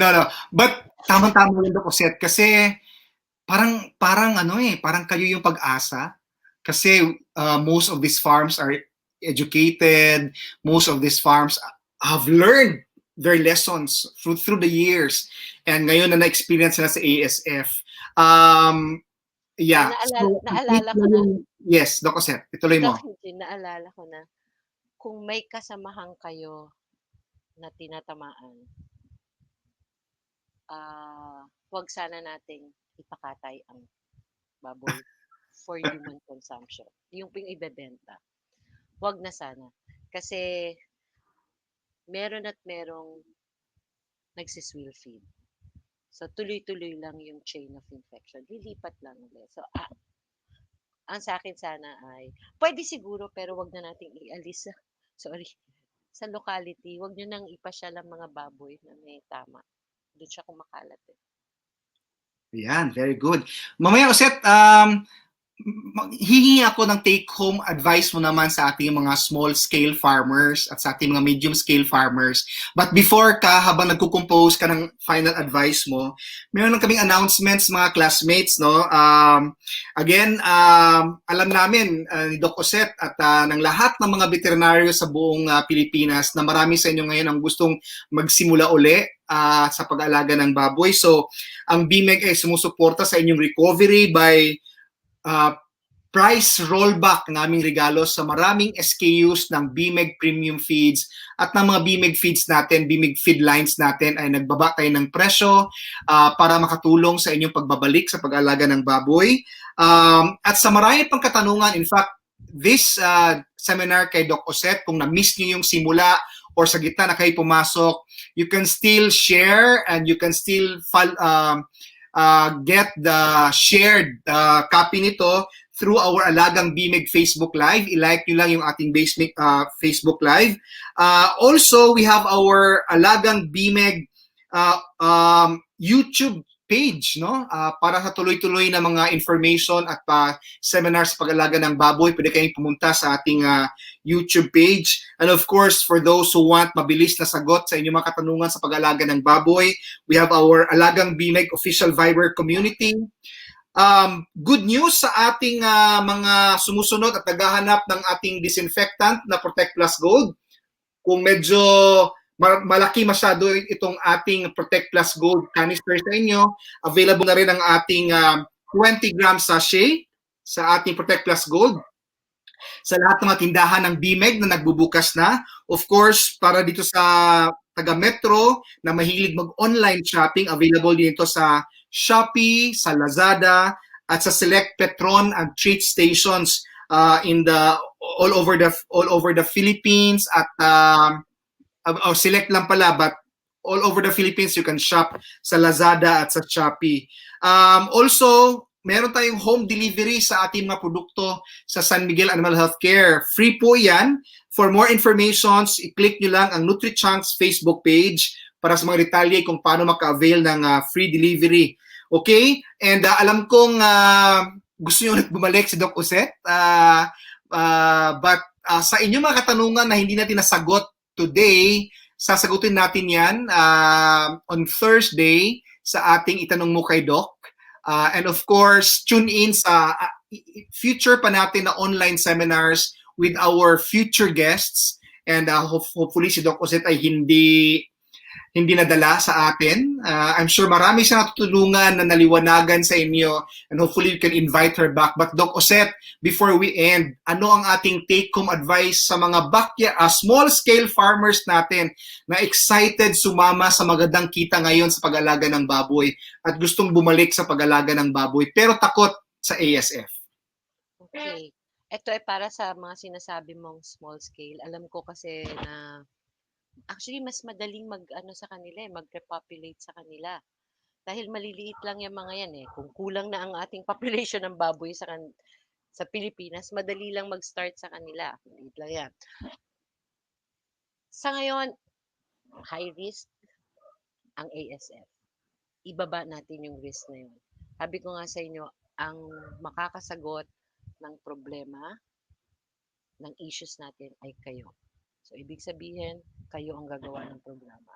No. But tamang-tama yun, Doc Oset, kasi parang kayo yung pag-asa. Kasi most of these farms are educated, most of these farms have learned their lessons through the years. And ngayon na na-experience nila sa ASF. Yeah. Naalala ko na. Yes, Doc Oset, ituloy mo. Doc Eugene, naalala ko na. Kung may kasamahan kayo na tinatamaan, huwag sana nating ipakatay ang baboy for human consumption. Yung ibebenta. Huwag na sana. Kasi meron at merong nagsiswill feed. So, tuloy-tuloy lang yung chain of infection. Lilipat lang ulit. So, ang sa akin sana ay, pwede siguro pero wag na nating ialis sa locality. Wag nyo nang ipasyal ang mga baboy na may tama. Doon siya kumakalat eh. Yan, very good. Mamaya, Oset, hihingi ako ng take-home advice mo naman sa ating mga small-scale farmers at sa ating mga medium-scale farmers. But before habang nagko-compose ka ng final advice mo, meron kaming announcements mga classmates, no? Again, alam namin ni Doc Oset at ng lahat ng mga veterinaryo sa buong Pilipinas na marami sa inyo ngayon ang gustong magsimula uli sa pag-aalaga ng baboy. So, ang BMEG ay sumusuporta sa inyong recovery by price rollback ng aming regalo sa maraming SKUs ng BMEG Premium Feeds at ng mga BMEG Feeds natin, BMEG Feed Lines natin ay nagbaba tayo ng presyo para makatulong sa inyong pagbabalik sa pag-alaga ng baboy. At sa marami pang katanungan, in fact, this seminar kay Doc Oset, kung na-miss niyo yung simula or sa gitna na kayo pumasok, you can still share and you can still get the shared copy nito through our Alagang BMEG Facebook Live. I-like nyo lang yung ating Facebook Live. Also, we have our Alagang BMEG YouTube page, no? Para sa tuloy-tuloy na mga information at seminars sa pag-alaga ng baboy, pwede kayong pumunta sa ating YouTube page. And of course, for those who want mabilis na sagot sa inyong mga katanungan sa pag-alaga ng baboy, we have our Alagang BMEG official Viber community. Good news sa ating mga sumusunod at naghahanap ng ating disinfectant na Protect Plus Gold. Kung medyo malaki masyado itong ating Protect Plus Gold canister sa inyo, available na rin ang ating 20-gram sachet sa ating Protect Plus Gold sa lahat ng mga tindahan ng BMEG na nagbubukas na. Of course, para dito sa taga-metro na mahilig mag-online shopping, available din ito sa Shopee, sa Lazada, at sa select Petron and treat stations all over the Philippines at select lang pala, but all over the Philippines you can shop sa Lazada at sa Shopee. Also, meron tayong home delivery sa ating mga produkto sa San Miguel Animal Healthcare. Free po yan. For more information, i-click nyo lang ang NutriChunks Facebook page para sa mga detalye kung paano maka-avail ng free delivery. Okay? And alam kong gusto nyo ulit bumalik si Doc Oset. But sa inyong mga katanungan na hindi natin nasagot today, sasagutin natin yan on Thursday sa ating Itanong Mo kay Doc. And of course, tune in sa future pa natin na online seminars with our future guests. And hopefully si Doc Oset ay hindi nadala sa atin. I'm sure marami siyang natutulungan na naliwanagan sa inyo and hopefully you can invite her back. But Doc Oset, before we end, ano ang ating take-home advice sa mga small-scale farmers natin na excited sumama sa magandang kita ngayon sa pag-alaga ng baboy at gustong bumalik sa pag-alaga ng baboy pero takot sa ASF? Okay. Ito ay para sa mga sinasabi mong small scale. Alam ko kasi na actually mas madaling sa kanila mag-repopulate sa kanila. Dahil maliliit lang yung mga yan eh. Kung kulang na ang ating population ng baboy sa Pilipinas, madali lang mag-start sa kanila. Maliit lang yan. Sa ngayon, high risk ang ASF. Ibaba natin yung risk na yun. Sabi ko nga sa inyo, ang makakasagot ng problema, ng issues natin ay kayo. So, ibig sabihin, kayo ang gagawa ng programa.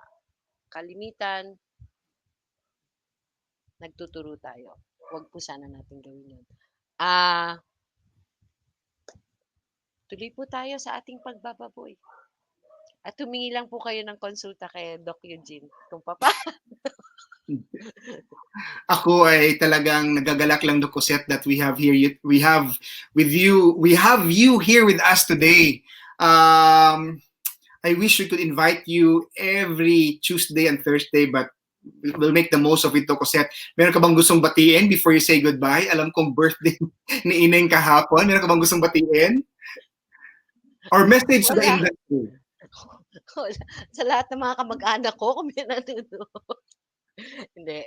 Kalimitan, nagtuturo tayo. Huwag po sana natin gawin yun. Tuloy po tayo sa ating pagbababoy. At humingi lang po kayo ng konsulta kay Doc Eugene kung Ako ay talagang nagagalak lang, Doc Cosette, that we have you here with us today. I wish we could invite you every Tuesday and Thursday, but we'll make the most of it, Doc Cosette. Meron ka bang gustong batiin before you say goodbye? Alam kong birthday ni Ineng kahapon. Meron ka bang gustong batiin? Or message to the industry? sa lahat ng mga kamag-anak ko, kung may nanonood. Hindi,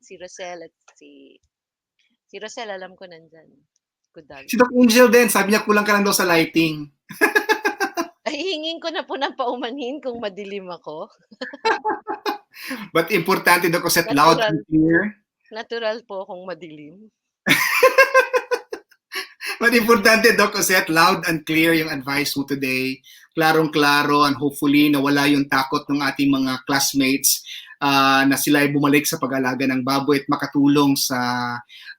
si Rosel at si Rosel, alam ko nandyan. Kudag. Si Doc Angel din, sabi niya kulang ka lang daw sa lighting. Ay, hingin ko na po ng paumanhin kung madilim ako. But importante, Doc Cosette, loud and clear. Natural po kung madilim. But importante, Doc Cosette, loud and clear yung advice mo today. Klarong-klaro, and hopefully nawala yung takot ng ating mga classmates na sila ay bumalik sa pag-alaga ng baboy at makatulong sa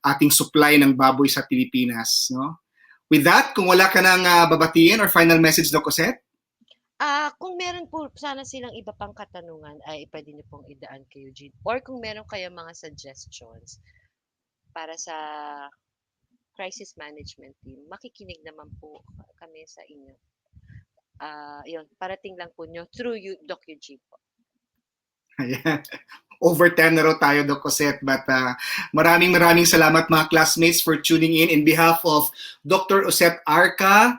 ating supply ng baboy sa Pilipinas. No? With that, kung wala ka nang babatiin or final message, Doc Cosette? Kung meron po sana silang iba pang katanungan, ay pwede niyo pong idaan kay Eugene. Or kung meron kayo mga suggestions para sa crisis management team, makikinig naman po kami sa inyo. Yun, parating lang po nyo through you, Doc Eugene po. Ayan. Over 10 na raw tayo, Doc Cosette. But maraming salamat mga classmates for tuning in behalf of Dr. Cosette Arca.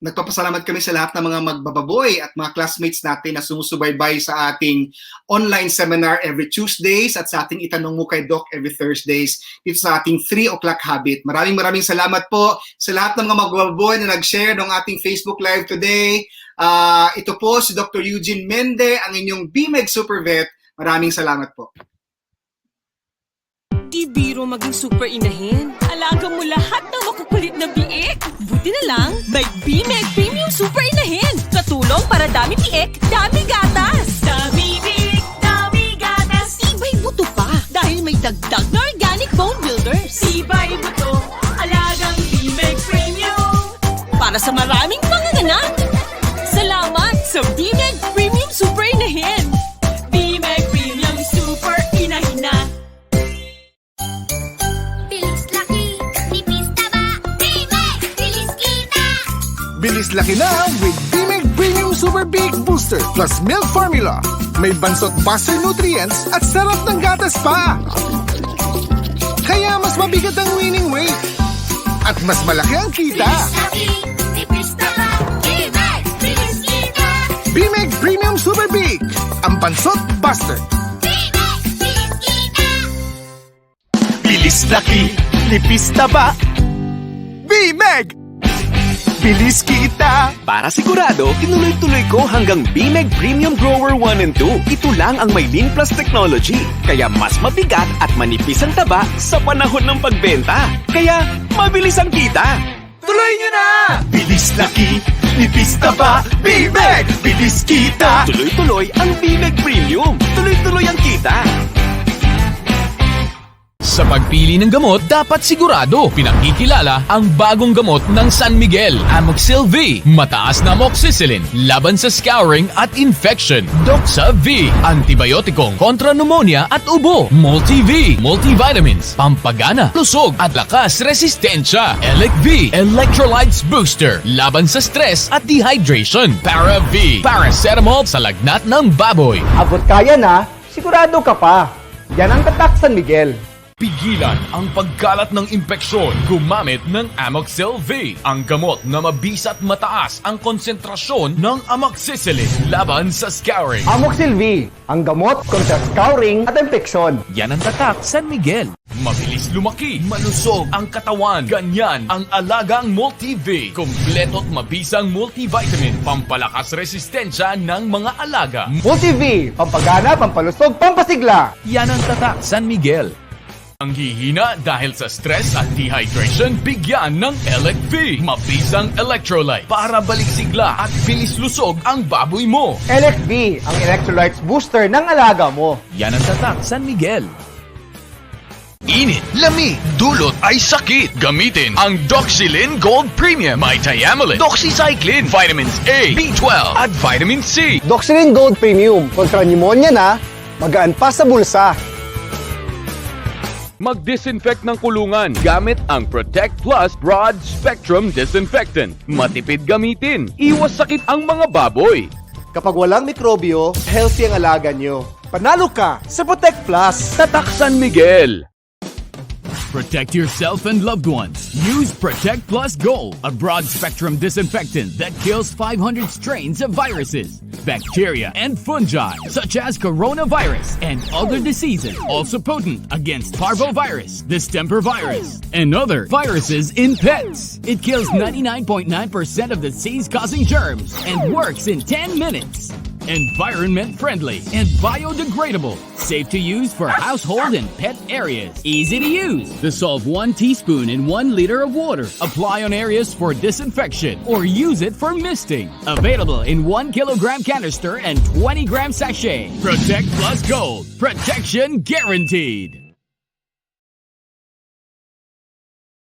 Nagpapasalamat kami sa lahat ng mga magbababoy at mga classmates natin na sumusubaybay sa ating online seminar every Tuesdays at sa ating Itanong Mo kay Doc every Thursdays dito sa ating 3 o'clock habit. Maraming salamat po sa lahat ng mga magbababoy na nag-share ng ating Facebook Live today. Ito po si Dr. Eugene Mende, ang inyong BMEG Super Vet. Maraming salamat po. Di biro maging super inahin. Alaga mo lahat ng makukulit na biik. Buti na lang, may BMEG Premium Super Inahin. Katulong para dami biik, dami gatas. Dami biik, dami gatas. Tibay buto pa dahil may dagdag na organic bone builders. Tibay buto, alagang BMEG Premium. Para sa maraming panganganak. Salamat sa BMEG Premium Super Inahin. BMEG Premium Super Inahin na. Bilis laki na with BMEG Premium Super Big Booster plus Milk Formula. May bansot buster nutrients at sarap ng gatas pa. Kaya mas mabigat ang winning weight at mas malaki ang kita. BMEG Premium Super Big, ang bansot buster. Bilis laki, nipis taba. BMEG! Bilis kita! Para sigurado, tinuloy-tuloy ko hanggang BMEG Premium Grower 1 and 2. Ito lang ang may Lean Plus technology. Kaya mas mabigat at manipis ang taba sa panahon ng pagbenta. Kaya mabilis ang kita. Tuloy nyo na! Bilis laki, nipis taba, BMEG! Bilis kita! Tuloy-tuloy ang BMEG Premium. Tuloy-tuloy ang kita. Sa pagpili ng gamot, dapat sigurado pinakikilala ang bagong gamot ng San Miguel, Amoxil V. Mataas na amoxicillin, laban sa scouring at infection. Doxa V, antibiotikong kontra pneumonia at ubo. Multi-V, multivitamins, pampagana, lusog at lakas resistensya. Elec V, electrolytes booster, laban sa stress at dehydration. Para V, paracetamol sa lagnat ng baboy. Abot kaya na, sigurado ka pa. Yan ang tatak San Miguel. Pigilan ang pagkalat ng impeksyon gumamit ng Amoxil V, ang gamot na mabisa at mataas ang konsentrasyon ng amoxicillin laban sa scouring. Amoxil V, ang gamot kontra scouring at infeksyon. Yan ang tatak San Miguel. Mabilis lumaki, malusog ang katawan. Ganyan ang alagang Multi-V. Kompleto at mabisang multivitamin, pampalakas resistensya ng mga alaga. Multi-V, pampagana, pampalusog, pampasigla. Yan ang tatak San Miguel. Ang hihina dahil sa stress at dehydration, bigyan ng Elec-V. Mabisang electrolyte para balik sigla at bilis lusog ang baboy mo. Elec-V, ang electrolytes booster ng alaga mo. Yan ang tatak San Miguel. Init, lamig, dulot ay sakit. Gamitin ang Doxylin Gold Premium. May Thiamulin, Doxycycline, Vitamins A, B12 at Vitamin C. Doxylin Gold Premium. Kontra pneumonia na, magaan pa sa bulsa. Mag-disinfect ng kulungan gamit ang Protect Plus Broad Spectrum Disinfectant. Matipid gamitin. Iwas sakit ang mga baboy. Kapag walang mikrobyo, healthy ang alaga nyo. Panalo ka sa Protect Plus. Tatak San Miguel. Protect yourself and loved ones. Use Protect Plus Gold, a broad-spectrum disinfectant that kills 500 strains of viruses, bacteria, and fungi, such as coronavirus and other diseases. Also potent against parvovirus, distemper virus, and other viruses in pets. It kills 99.9% of the disease-causing germs and works in 10 minutes. Environment friendly and biodegradable. Safe to use for household and pet areas. Easy to use. Dissolve 1 teaspoon in 1 liter of water. Apply on areas for disinfection or use it for misting. Available in 1 kilogram canister and 20 gram sachet. Protect Plus Gold. Protection guaranteed.